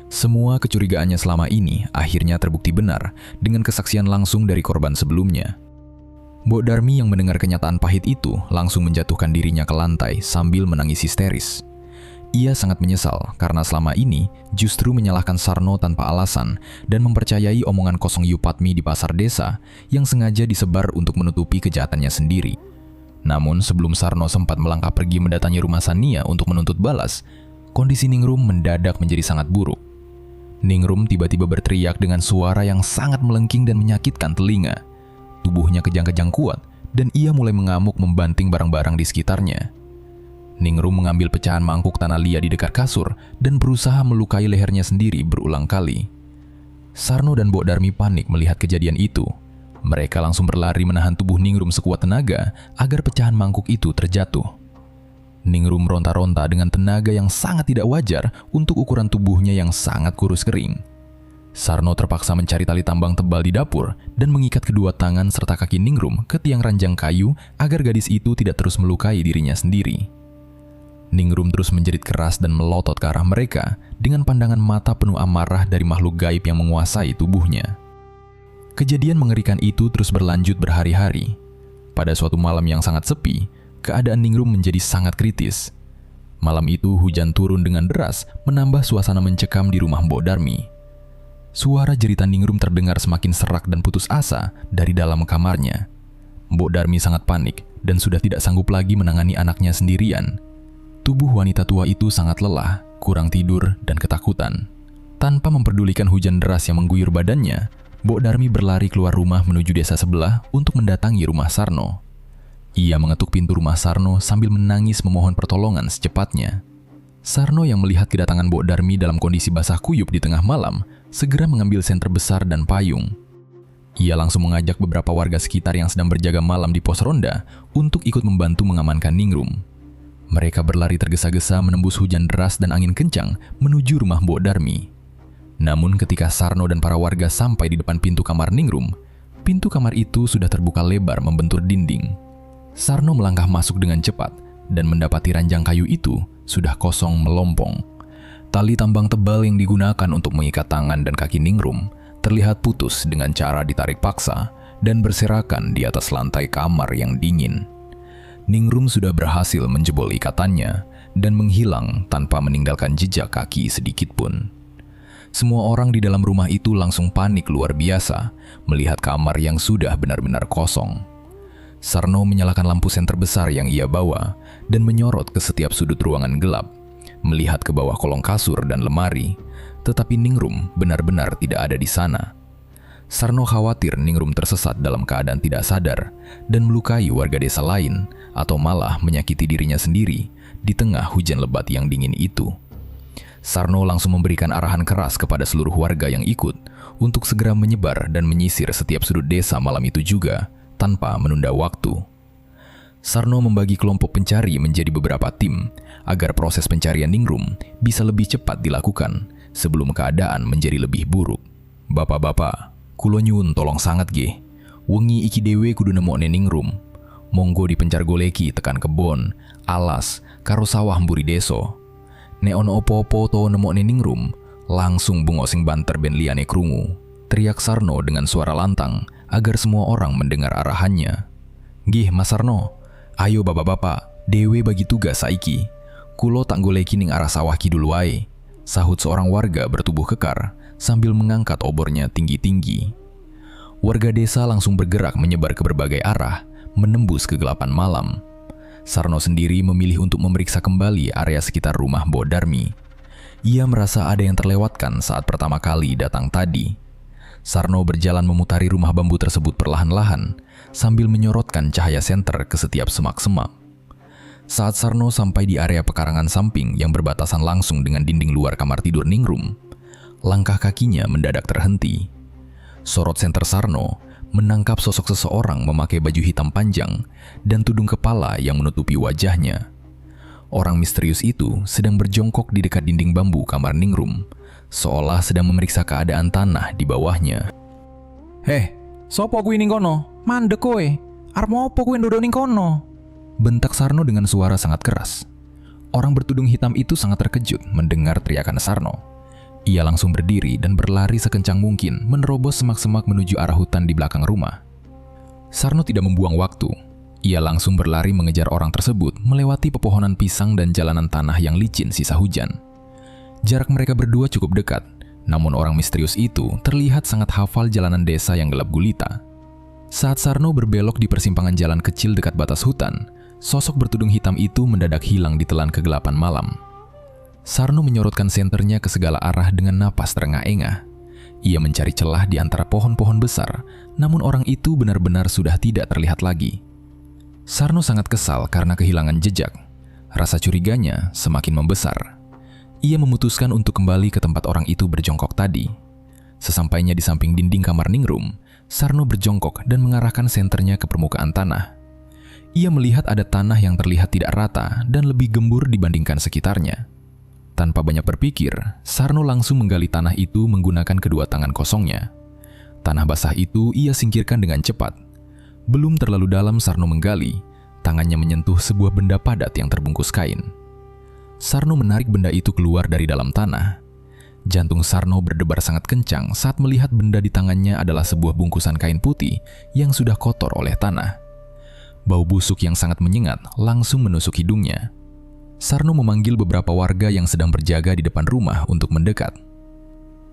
Semua kecurigaannya selama ini akhirnya terbukti benar dengan kesaksian langsung dari korban sebelumnya. Mbok Darmi yang mendengar kenyataan pahit itu langsung menjatuhkan dirinya ke lantai sambil menangis histeris. Ia sangat menyesal karena selama ini justru menyalahkan Sarno tanpa alasan dan mempercayai omongan kosong Yupatmi di pasar desa yang sengaja disebar untuk menutupi kejahatannya sendiri. Namun sebelum Sarno sempat melangkah pergi mendatangi rumah Sania untuk menuntut balas, kondisi Ningrum mendadak menjadi sangat buruk. Ningrum tiba-tiba berteriak dengan suara yang sangat melengking dan menyakitkan telinga. Tubuhnya kejang-kejang kuat dan ia mulai mengamuk membanting barang-barang di sekitarnya. Ningrum mengambil pecahan mangkuk tanah liat di dekat kasur dan berusaha melukai lehernya sendiri berulang kali. Sarno dan Mbok Darmi panik melihat kejadian itu. Mereka langsung berlari menahan tubuh Ningrum sekuat tenaga agar pecahan mangkuk itu terjatuh. Ningrum ronta-ronta dengan tenaga yang sangat tidak wajar untuk ukuran tubuhnya yang sangat kurus kering. Sarno terpaksa mencari tali tambang tebal di dapur dan mengikat kedua tangan serta kaki Ningrum ke tiang ranjang kayu agar gadis itu tidak terus melukai dirinya sendiri. Ningrum terus menjerit keras dan melotot ke arah mereka dengan pandangan mata penuh amarah dari makhluk gaib yang menguasai tubuhnya. Kejadian mengerikan itu terus berlanjut berhari-hari. Pada suatu malam yang sangat sepi, keadaan Ningrum menjadi sangat kritis. Malam itu hujan turun dengan deras menambah suasana mencekam di rumah Mbok Darmi. Suara jeritan Ningrum terdengar semakin serak dan putus asa dari dalam kamarnya. Mbok Darmi sangat panik dan sudah tidak sanggup lagi menangani anaknya sendirian. Tubuh wanita tua itu sangat lelah, kurang tidur, dan ketakutan. Tanpa memperdulikan hujan deras yang mengguyur badannya, Mbok Darmi berlari keluar rumah menuju desa sebelah untuk mendatangi rumah Sarno. Ia mengetuk pintu rumah Sarno sambil menangis memohon pertolongan secepatnya. Sarno yang melihat kedatangan Mbok Darmi dalam kondisi basah kuyup di tengah malam, segera mengambil senter besar dan payung. Ia langsung mengajak beberapa warga sekitar yang sedang berjaga malam di pos ronda untuk ikut membantu mengamankan Ningrum. Mereka berlari tergesa-gesa menembus hujan deras dan angin kencang menuju rumah Mbok Darmi. Namun ketika Sarno dan para warga sampai di depan pintu kamar Ningrum, pintu kamar itu sudah terbuka lebar membentur dinding. Sarno melangkah masuk dengan cepat dan mendapati ranjang kayu itu sudah kosong melompong. Tali tambang tebal yang digunakan untuk mengikat tangan dan kaki Ningrum terlihat putus dengan cara ditarik paksa dan berserakan di atas lantai kamar yang dingin. Ningrum sudah berhasil menjebol ikatannya dan menghilang tanpa meninggalkan jejak kaki sedikit pun. Semua orang di dalam rumah itu langsung panik luar biasa melihat kamar yang sudah benar-benar kosong. Sarno menyalakan lampu senter besar yang ia bawa dan menyorot ke setiap sudut ruangan gelap, melihat ke bawah kolong kasur dan lemari, tetapi Ningrum benar-benar tidak ada di sana. Sarno khawatir Ningrum tersesat dalam keadaan tidak sadar dan melukai warga desa lain atau malah menyakiti dirinya sendiri di tengah hujan lebat yang dingin itu. Sarno langsung memberikan arahan keras kepada seluruh warga yang ikut untuk segera menyebar dan menyisir setiap sudut desa malam itu juga tanpa menunda waktu. Sarno membagi kelompok pencari menjadi beberapa tim agar proses pencarian Ningrum bisa lebih cepat dilakukan sebelum keadaan menjadi lebih buruk. Bapak-bapak, kulo nyuwun tolong sangat ge. Wengi iki dewe kudu nemokne Ningrum. Monggo dipencar goleki tekan kebon, alas, karo sawah mburi deso. Nek ono opo-opo to nemokne Ningrum, langsung bungok sing banter ben liyane krungu. Teriak Sarno dengan suara lantang agar semua orang mendengar arahannya. Gih Mas Sarno, ayo bapak-bapak, dewe bagi tugas saiki. Kulo tak goleki ning arah sawah kidul wae, sahut seorang warga bertubuh kekar sambil mengangkat obornya tinggi-tinggi. Warga desa langsung bergerak menyebar ke berbagai arah, menembus kegelapan malam. Sarno sendiri memilih untuk memeriksa kembali area sekitar rumah Mbok Darmi. Ia merasa ada yang terlewatkan saat pertama kali datang tadi. Sarno berjalan memutari rumah bambu tersebut perlahan-lahan, sambil menyorotkan cahaya senter ke setiap semak-semak. Saat Sarno sampai di area pekarangan samping yang berbatasan langsung dengan dinding luar kamar tidur Ningrum, langkah kakinya mendadak terhenti. Sorot senter Sarno menangkap sosok seseorang memakai baju hitam panjang dan tudung kepala yang menutupi wajahnya. Orang misterius itu sedang berjongkok di dekat dinding bambu kamar Ningrum, seolah sedang memeriksa keadaan tanah di bawahnya. Heh, sopo kuwi ning kono? Mandek kowe. Arep opo kuwi ndodok ning kono? Bentak Sarno dengan suara sangat keras. Orang bertudung hitam itu sangat terkejut mendengar teriakan Sarno. Ia langsung berdiri dan berlari sekencang mungkin menerobos semak-semak menuju arah hutan di belakang rumah. Sarno tidak membuang waktu. Ia langsung berlari mengejar orang tersebut melewati pepohonan pisang dan jalanan tanah yang licin sisa hujan. Jarak mereka berdua cukup dekat, namun orang misterius itu terlihat sangat hafal jalanan desa yang gelap gulita. Saat Sarno berbelok di persimpangan jalan kecil dekat batas hutan, sosok bertudung hitam itu mendadak hilang di telan kegelapan malam. Sarno menyorotkan senternya ke segala arah dengan napas terengah-engah. Ia mencari celah di antara pohon-pohon besar, namun orang itu benar-benar sudah tidak terlihat lagi. Sarno sangat kesal karena kehilangan jejak. Rasa curiganya semakin membesar. Ia memutuskan untuk kembali ke tempat orang itu berjongkok tadi. Sesampainya di samping dinding kamar Ningrum, Sarno berjongkok dan mengarahkan senternya ke permukaan tanah. Ia melihat ada tanah yang terlihat tidak rata dan lebih gembur dibandingkan sekitarnya. Tanpa banyak berpikir, Sarno langsung menggali tanah itu menggunakan kedua tangan kosongnya. Tanah basah itu ia singkirkan dengan cepat. Belum terlalu dalam Sarno menggali, tangannya menyentuh sebuah benda padat yang terbungkus kain. Sarno menarik benda itu keluar dari dalam tanah. Jantung Sarno berdebar sangat kencang saat melihat benda di tangannya adalah sebuah bungkusan kain putih yang sudah kotor oleh tanah. Bau busuk yang sangat menyengat langsung menusuk hidungnya. Sarno memanggil beberapa warga yang sedang berjaga di depan rumah untuk mendekat.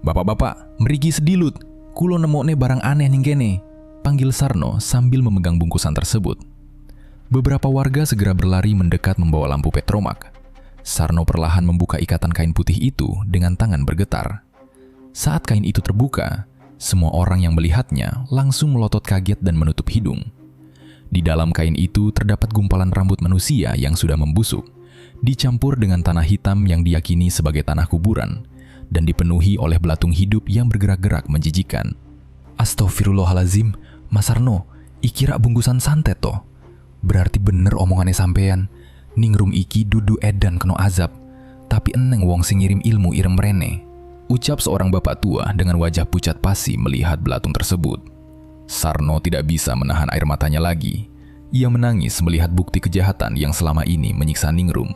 "Bapak-bapak, mriki sedilut. Kulo nemokne barang aneh ning kene," panggil Sarno sambil memegang bungkusan tersebut. Beberapa warga segera berlari mendekat membawa lampu petromak. Sarno perlahan membuka ikatan kain putih itu dengan tangan bergetar. Saat kain itu terbuka, semua orang yang melihatnya langsung melotot kaget dan menutup hidung. Di dalam kain itu terdapat gumpalan rambut manusia yang sudah membusuk, dicampur dengan tanah hitam yang diyakini sebagai tanah kuburan, dan dipenuhi oleh belatung hidup yang bergerak-gerak menjijikan. "Astagfirullahalazim, Mas Sarno, ikira bungkusan santet toh. Berarti bener omongannya sampean, ningrum iki dudu edan kena azab, tapi eneng wong sing ngirim ilmu irem rene," ucap seorang bapak tua dengan wajah pucat pasi melihat belatung tersebut. Sarno tidak bisa menahan air matanya lagi. Ia menangis melihat bukti kejahatan yang selama ini menyiksa Ningrum.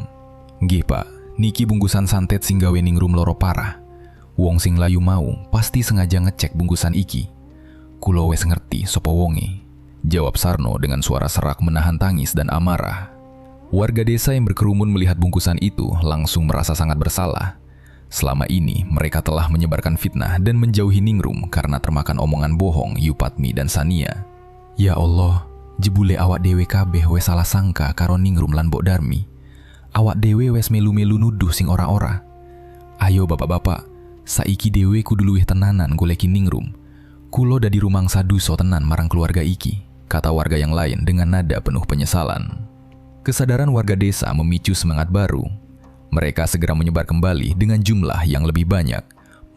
"Nggih Pak, niki bungkusan santet sing gawe Ningrum loro parah. Wong sing layu mau pasti sengaja ngecek bungkusan iki. Kulo wes ngerti sopo wonge," jawab Sarno dengan suara serak menahan tangis dan amarah. Warga desa yang berkerumun melihat bungkusan itu langsung merasa sangat bersalah. Selama ini mereka telah menyebarkan fitnah dan menjauhi Ningrum karena termakan omongan bohong Yupatmi dan Sania. Ya Allah, jebule awak dewe kabeh wes salah sangka karo Ningrum lan Mbok Darmi. Awak dewe wes melu-melu nuduh sing ora-ora. Ayo bapak-bapak, saiki dewe kudu luwih tenanan goleki Ningrum. Kulo dadi rumangsa duso tenan marang keluarga iki, kata warga yang lain dengan nada penuh penyesalan. Kesadaran warga desa memicu semangat baru. Mereka segera menyebar kembali dengan jumlah yang lebih banyak,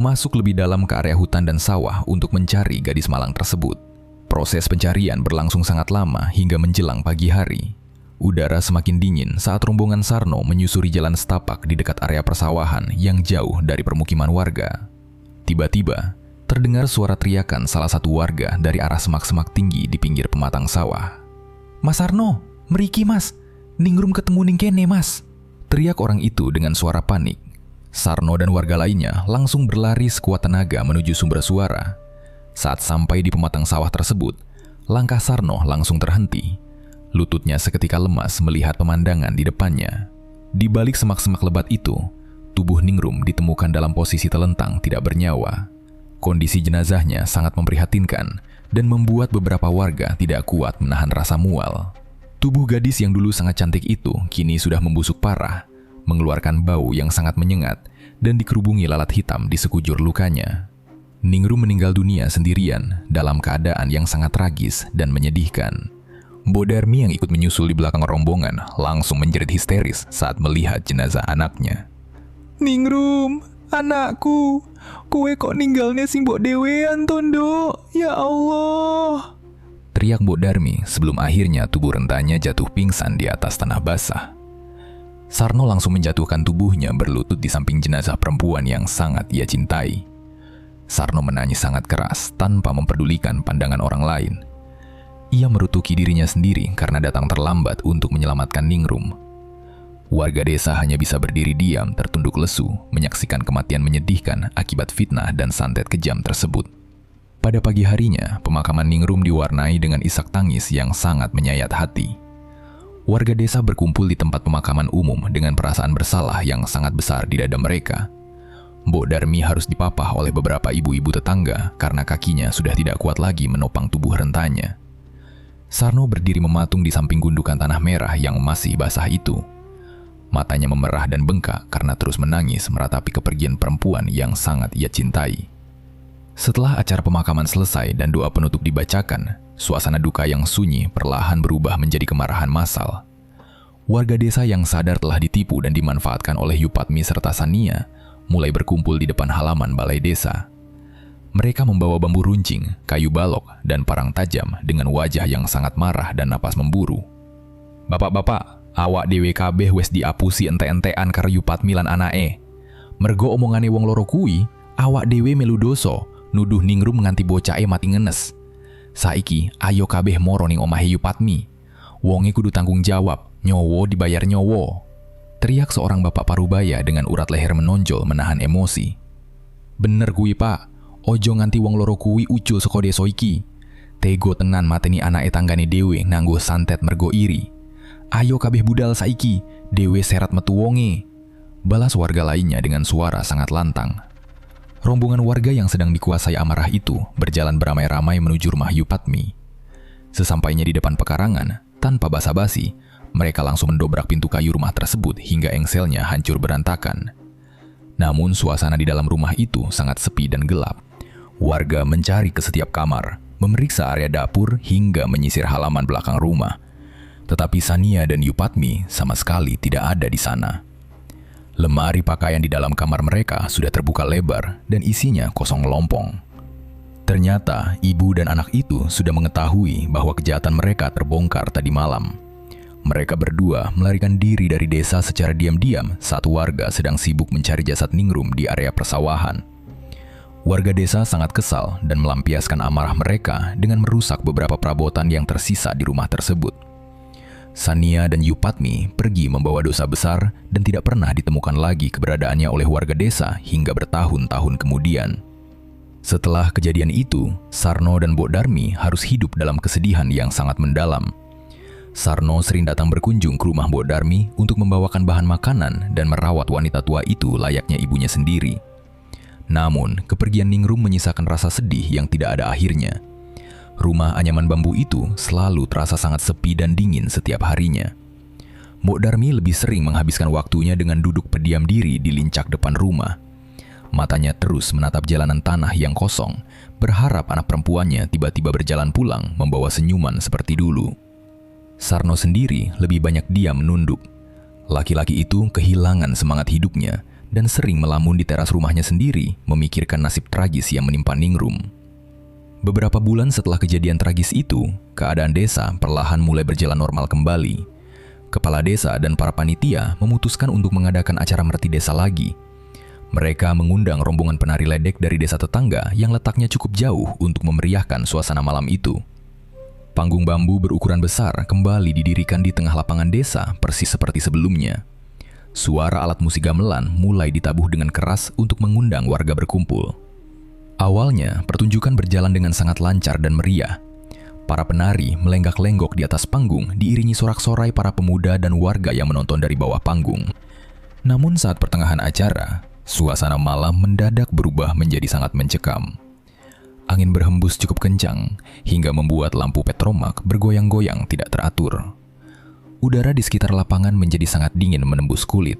masuk lebih dalam ke area hutan dan sawah untuk mencari gadis malang tersebut. Proses pencarian berlangsung sangat lama hingga menjelang pagi hari. Udara semakin dingin saat rombongan Sarno menyusuri jalan setapak di dekat area persawahan yang jauh dari permukiman warga. Tiba-tiba, terdengar suara teriakan salah satu warga dari arah semak-semak tinggi di pinggir pematang sawah. "Mas Sarno, meriki mas, Ningrum ketemu ning kene mas," teriak orang itu dengan suara panik. Sarno dan warga lainnya langsung berlari sekuat tenaga menuju sumber suara. Saat sampai di pematang sawah tersebut, langkah Sarno langsung terhenti. Lututnya seketika lemas melihat pemandangan di depannya. Di balik semak-semak lebat itu, tubuh Ningrum ditemukan dalam posisi telentang tidak bernyawa. Kondisi jenazahnya sangat memprihatinkan dan membuat beberapa warga tidak kuat menahan rasa mual. Tubuh gadis yang dulu sangat cantik itu kini sudah membusuk parah, mengeluarkan bau yang sangat menyengat dan dikerubungi lalat hitam di sekujur lukanya. Ningrum meninggal dunia sendirian dalam keadaan yang sangat tragis dan menyedihkan. Mbok Darmi yang ikut menyusul di belakang rombongan langsung menjerit histeris saat melihat jenazah anaknya. "Ningrum, anakku, kowe kok ninggalnya sing mbok dewean tondo, ya Allah!" teriak Mbok Darmi sebelum akhirnya tubuh rentanya jatuh pingsan di atas tanah basah. Sarno langsung menjatuhkan tubuhnya berlutut di samping jenazah perempuan yang sangat ia cintai. Sarno menangis sangat keras tanpa memperdulikan pandangan orang lain. Ia merutuki dirinya sendiri karena datang terlambat untuk menyelamatkan Ningrum. Warga desa hanya bisa berdiri diam tertunduk lesu menyaksikan kematian menyedihkan akibat fitnah dan santet kejam tersebut. Pada pagi harinya, pemakaman Ningrum diwarnai dengan isak tangis yang sangat menyayat hati. Warga desa berkumpul di tempat pemakaman umum dengan perasaan bersalah yang sangat besar di dada mereka. Mbok Darmi harus dipapah oleh beberapa ibu-ibu tetangga karena kakinya sudah tidak kuat lagi menopang tubuh rentanya. Sarno berdiri mematung di samping gundukan tanah merah yang masih basah itu. Matanya memerah dan bengkak karena terus menangis meratapi kepergian perempuan yang sangat ia cintai. Setelah acara pemakaman selesai dan doa penutup dibacakan, suasana duka yang sunyi perlahan berubah menjadi kemarahan massal. Warga desa yang sadar telah ditipu dan dimanfaatkan oleh Yupatmi serta Sania mulai berkumpul di depan halaman balai desa. Mereka membawa bambu runcing, kayu balok, dan parang tajam dengan wajah yang sangat marah dan napas memburu. "Bapak-bapak, awak dewe kabeh wes diapusi ente-entean karo Yupatmi lan anake. Mergo omongane wong loro kuwi, awak dewe melu doso, nuduh Ningrum nganti bocahe mati ngenes. Saiki ayo kabeh moro ning omahe Yupatmi. Wonge kudu tanggung jawab, nyowo dibayar nyowo," teriak seorang bapak parubaya dengan urat leher menonjol menahan emosi. "Bener kuwi Pak, ojo nganti wong loro kuwi ucul saka desa iki. Tego tenan mateni anake tanggane dhewe nganggo santet mergo iri. Ayo kabeh budal saiki, dhewe serat metu wonge," balas warga lainnya dengan suara sangat lantang. rombongan warga yang sedang dikuasai amarah itu berjalan beramai-ramai menuju rumah Yupatmi. Sesampainya di depan pekarangan, tanpa basa-basi, mereka langsung mendobrak pintu kayu rumah tersebut hingga engselnya hancur berantakan. Namun suasana di dalam rumah itu sangat sepi dan gelap. Warga mencari ke setiap kamar, memeriksa area dapur hingga menyisir halaman belakang rumah. Tetapi Sania dan Yupatmi sama sekali tidak ada di sana. Lemari pakaian di dalam kamar mereka sudah terbuka lebar dan isinya kosong melompong. Ternyata ibu dan anak itu sudah mengetahui bahwa kejahatan mereka terbongkar tadi malam. Mereka berdua melarikan diri dari desa secara diam-diam saat warga sedang sibuk mencari jasad Ningrum di area persawahan. Warga desa sangat kesal dan melampiaskan amarah mereka dengan merusak beberapa perabotan yang tersisa di rumah tersebut. Sania dan Yupatmi pergi membawa dosa besar dan tidak pernah ditemukan lagi keberadaannya oleh warga desa hingga bertahun-tahun kemudian. Setelah kejadian itu, Sarno dan Mbok Darmi harus hidup dalam kesedihan yang sangat mendalam. Sarno sering datang berkunjung ke rumah Mbok Darmi untuk membawakan bahan makanan dan merawat wanita tua itu layaknya ibunya sendiri. Namun, kepergian Ningrum menyisakan rasa sedih yang tidak ada akhirnya. Rumah anyaman bambu itu selalu terasa sangat sepi dan dingin setiap harinya. Mbok Darmi lebih sering menghabiskan waktunya dengan duduk berdiam diri di lincak depan rumah. Matanya terus menatap jalanan tanah yang kosong, berharap anak perempuannya tiba-tiba berjalan pulang membawa senyuman seperti dulu. Sarno sendiri lebih banyak diam menunduk. Laki-laki itu kehilangan semangat hidupnya dan sering melamun di teras rumahnya sendiri memikirkan nasib tragis yang menimpa Ningrum. Beberapa bulan setelah kejadian tragis itu, keadaan desa perlahan mulai berjalan normal kembali. Kepala desa dan para panitia memutuskan untuk mengadakan acara merti desa lagi. Mereka mengundang rombongan penari ledek dari desa tetangga yang letaknya cukup jauh untuk memeriahkan suasana malam itu. Panggung bambu berukuran besar kembali didirikan di tengah lapangan desa persis seperti sebelumnya. Suara alat musik gamelan mulai ditabuh dengan keras untuk mengundang warga berkumpul. Awalnya, pertunjukan berjalan dengan sangat lancar dan meriah. Para penari melenggak-lenggok di atas panggung diiringi sorak-sorai para pemuda dan warga yang menonton dari bawah panggung. Namun saat pertengahan acara, suasana malam mendadak berubah menjadi sangat mencekam. Angin berhembus cukup kencang hingga membuat lampu petromak bergoyang-goyang tidak teratur. Udara di sekitar lapangan menjadi sangat dingin menembus kulit.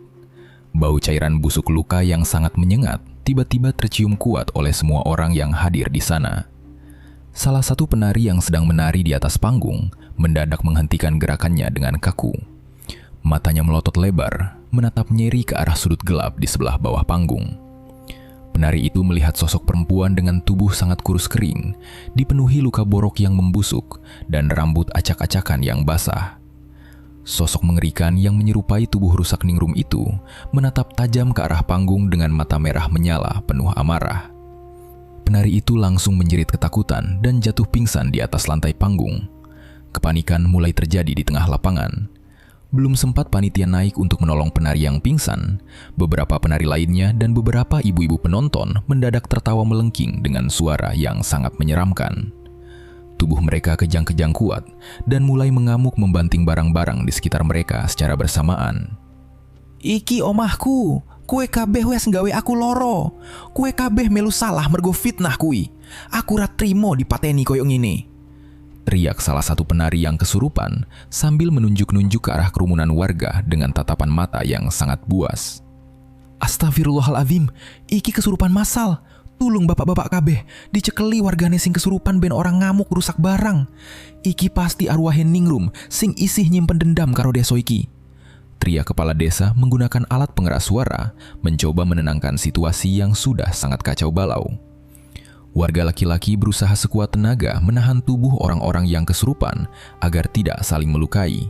Bau cairan busuk luka yang sangat menyengat tiba-tiba tercium kuat oleh semua orang yang hadir di sana. Salah satu penari yang sedang menari di atas panggung mendadak menghentikan gerakannya dengan kaku. Matanya melotot lebar, menatap nyeri ke arah sudut gelap di sebelah bawah panggung. Penari itu melihat sosok perempuan dengan tubuh sangat kurus kering, dipenuhi luka borok yang membusuk, dan rambut acak-acakan yang basah. Sosok mengerikan yang menyerupai tubuh rusak Ningrum itu menatap tajam ke arah panggung dengan mata merah menyala penuh amarah. Penari itu langsung menjerit ketakutan dan jatuh pingsan di atas lantai panggung. Kepanikan mulai terjadi di tengah lapangan. Belum sempat panitia naik untuk menolong penari yang pingsan, beberapa penari lainnya dan beberapa ibu-ibu penonton mendadak tertawa melengking dengan suara yang sangat menyeramkan. Tubuh mereka kejang-kejang kuat dan mulai mengamuk membanting barang-barang di sekitar mereka secara bersamaan. Iki omahku, kue kabeh wes nggawe aku loro. Kue kabeh melu salah mergo fitnah kui. Aku ra trimo dipateni koyo ngene. Teriak salah satu penari yang kesurupan sambil menunjuk-nunjuk ke arah kerumunan warga dengan tatapan mata yang sangat buas. Astagfirullahaladzim, iki kesurupan masal. Tulung bapak-bapak kabeh, dicekeli wargane sing kesurupan ben orang ngamuk rusak barang. Iki pasti arwahin Ningrum sing isih nyimpen dendam karo deso iki. Teriak kepala desa menggunakan alat pengeras suara mencoba menenangkan situasi yang sudah sangat kacau balau. Warga laki-laki berusaha sekuat tenaga menahan tubuh orang-orang yang kesurupan agar tidak saling melukai.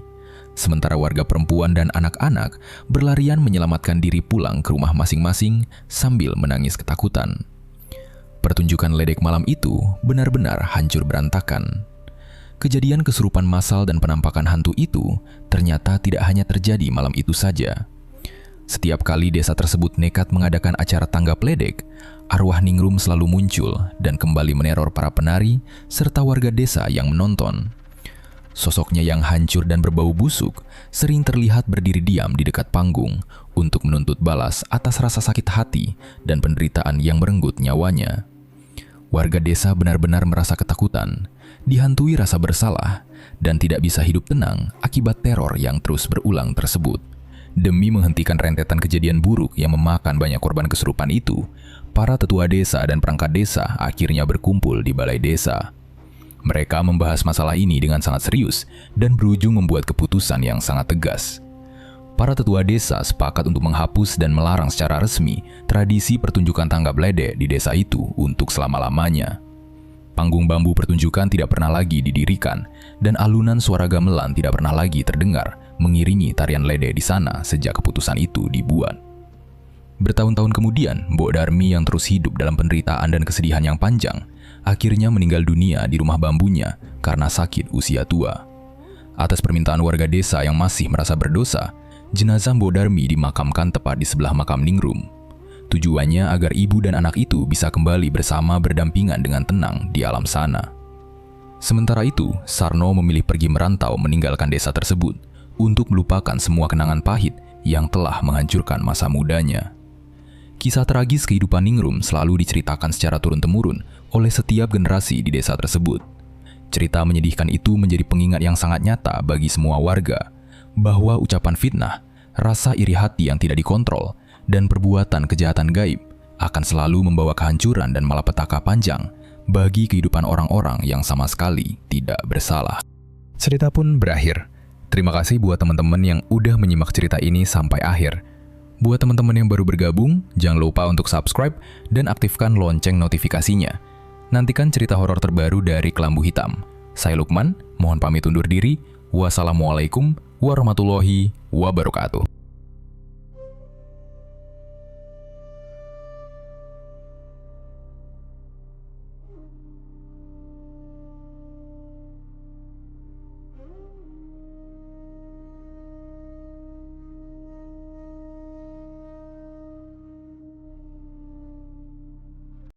Sementara warga perempuan dan anak-anak berlarian menyelamatkan diri pulang ke rumah masing-masing sambil menangis ketakutan. Pertunjukan ledek malam itu benar-benar hancur berantakan. Kejadian kesurupan massal dan penampakan hantu itu ternyata tidak hanya terjadi malam itu saja. Setiap kali desa tersebut nekat mengadakan acara tanggap ledek, arwah Ningrum selalu muncul dan kembali meneror para penari serta warga desa yang menonton. Sosoknya yang hancur dan berbau busuk sering terlihat berdiri diam di dekat panggung untuk menuntut balas atas rasa sakit hati dan penderitaan yang merenggut nyawanya. Warga desa benar-benar merasa ketakutan, dihantui rasa bersalah, dan tidak bisa hidup tenang akibat teror yang terus berulang tersebut. Demi menghentikan rentetan kejadian buruk yang memakan banyak korban kesurupan itu, para tetua desa dan perangkat desa akhirnya berkumpul di balai desa. Mereka membahas masalah ini dengan sangat serius dan berujung membuat keputusan yang sangat tegas. Para tetua desa sepakat untuk menghapus dan melarang secara resmi tradisi pertunjukan tanggap lede di desa itu untuk selama-lamanya. Panggung bambu pertunjukan tidak pernah lagi didirikan dan alunan suara gamelan tidak pernah lagi terdengar mengiringi tarian lede di sana sejak keputusan itu dibuat. Bertahun-tahun kemudian, Mbok Darmi yang terus hidup dalam penderitaan dan kesedihan yang panjang akhirnya meninggal dunia di rumah bambunya karena sakit usia tua. Atas permintaan warga desa yang masih merasa berdosa, jenazah Mbok Darmi dimakamkan tepat di sebelah makam Ningrum. Tujuannya agar ibu dan anak itu bisa kembali bersama berdampingan dengan tenang di alam sana. Sementara itu, Sarno memilih pergi merantau meninggalkan desa tersebut untuk melupakan semua kenangan pahit yang telah menghancurkan masa mudanya. Kisah tragis kehidupan Ningrum selalu diceritakan secara turun-temurun oleh setiap generasi di desa tersebut. Cerita menyedihkan itu menjadi pengingat yang sangat nyata bagi semua warga, bahwa ucapan fitnah, rasa iri hati yang tidak dikontrol, dan perbuatan kejahatan gaib akan selalu membawa kehancuran dan malapetaka panjang bagi kehidupan orang-orang yang sama sekali tidak bersalah. Cerita pun berakhir. Terima kasih buat teman-teman yang udah menyimak cerita ini sampai akhir. Buat teman-teman yang baru bergabung, jangan lupa untuk subscribe dan aktifkan lonceng notifikasinya. Nantikan cerita horor terbaru dari Kelambu Hitam. Saya Lukman, mohon pamit undur diri. Wassalamualaikum warahmatullahi wabarakatuh.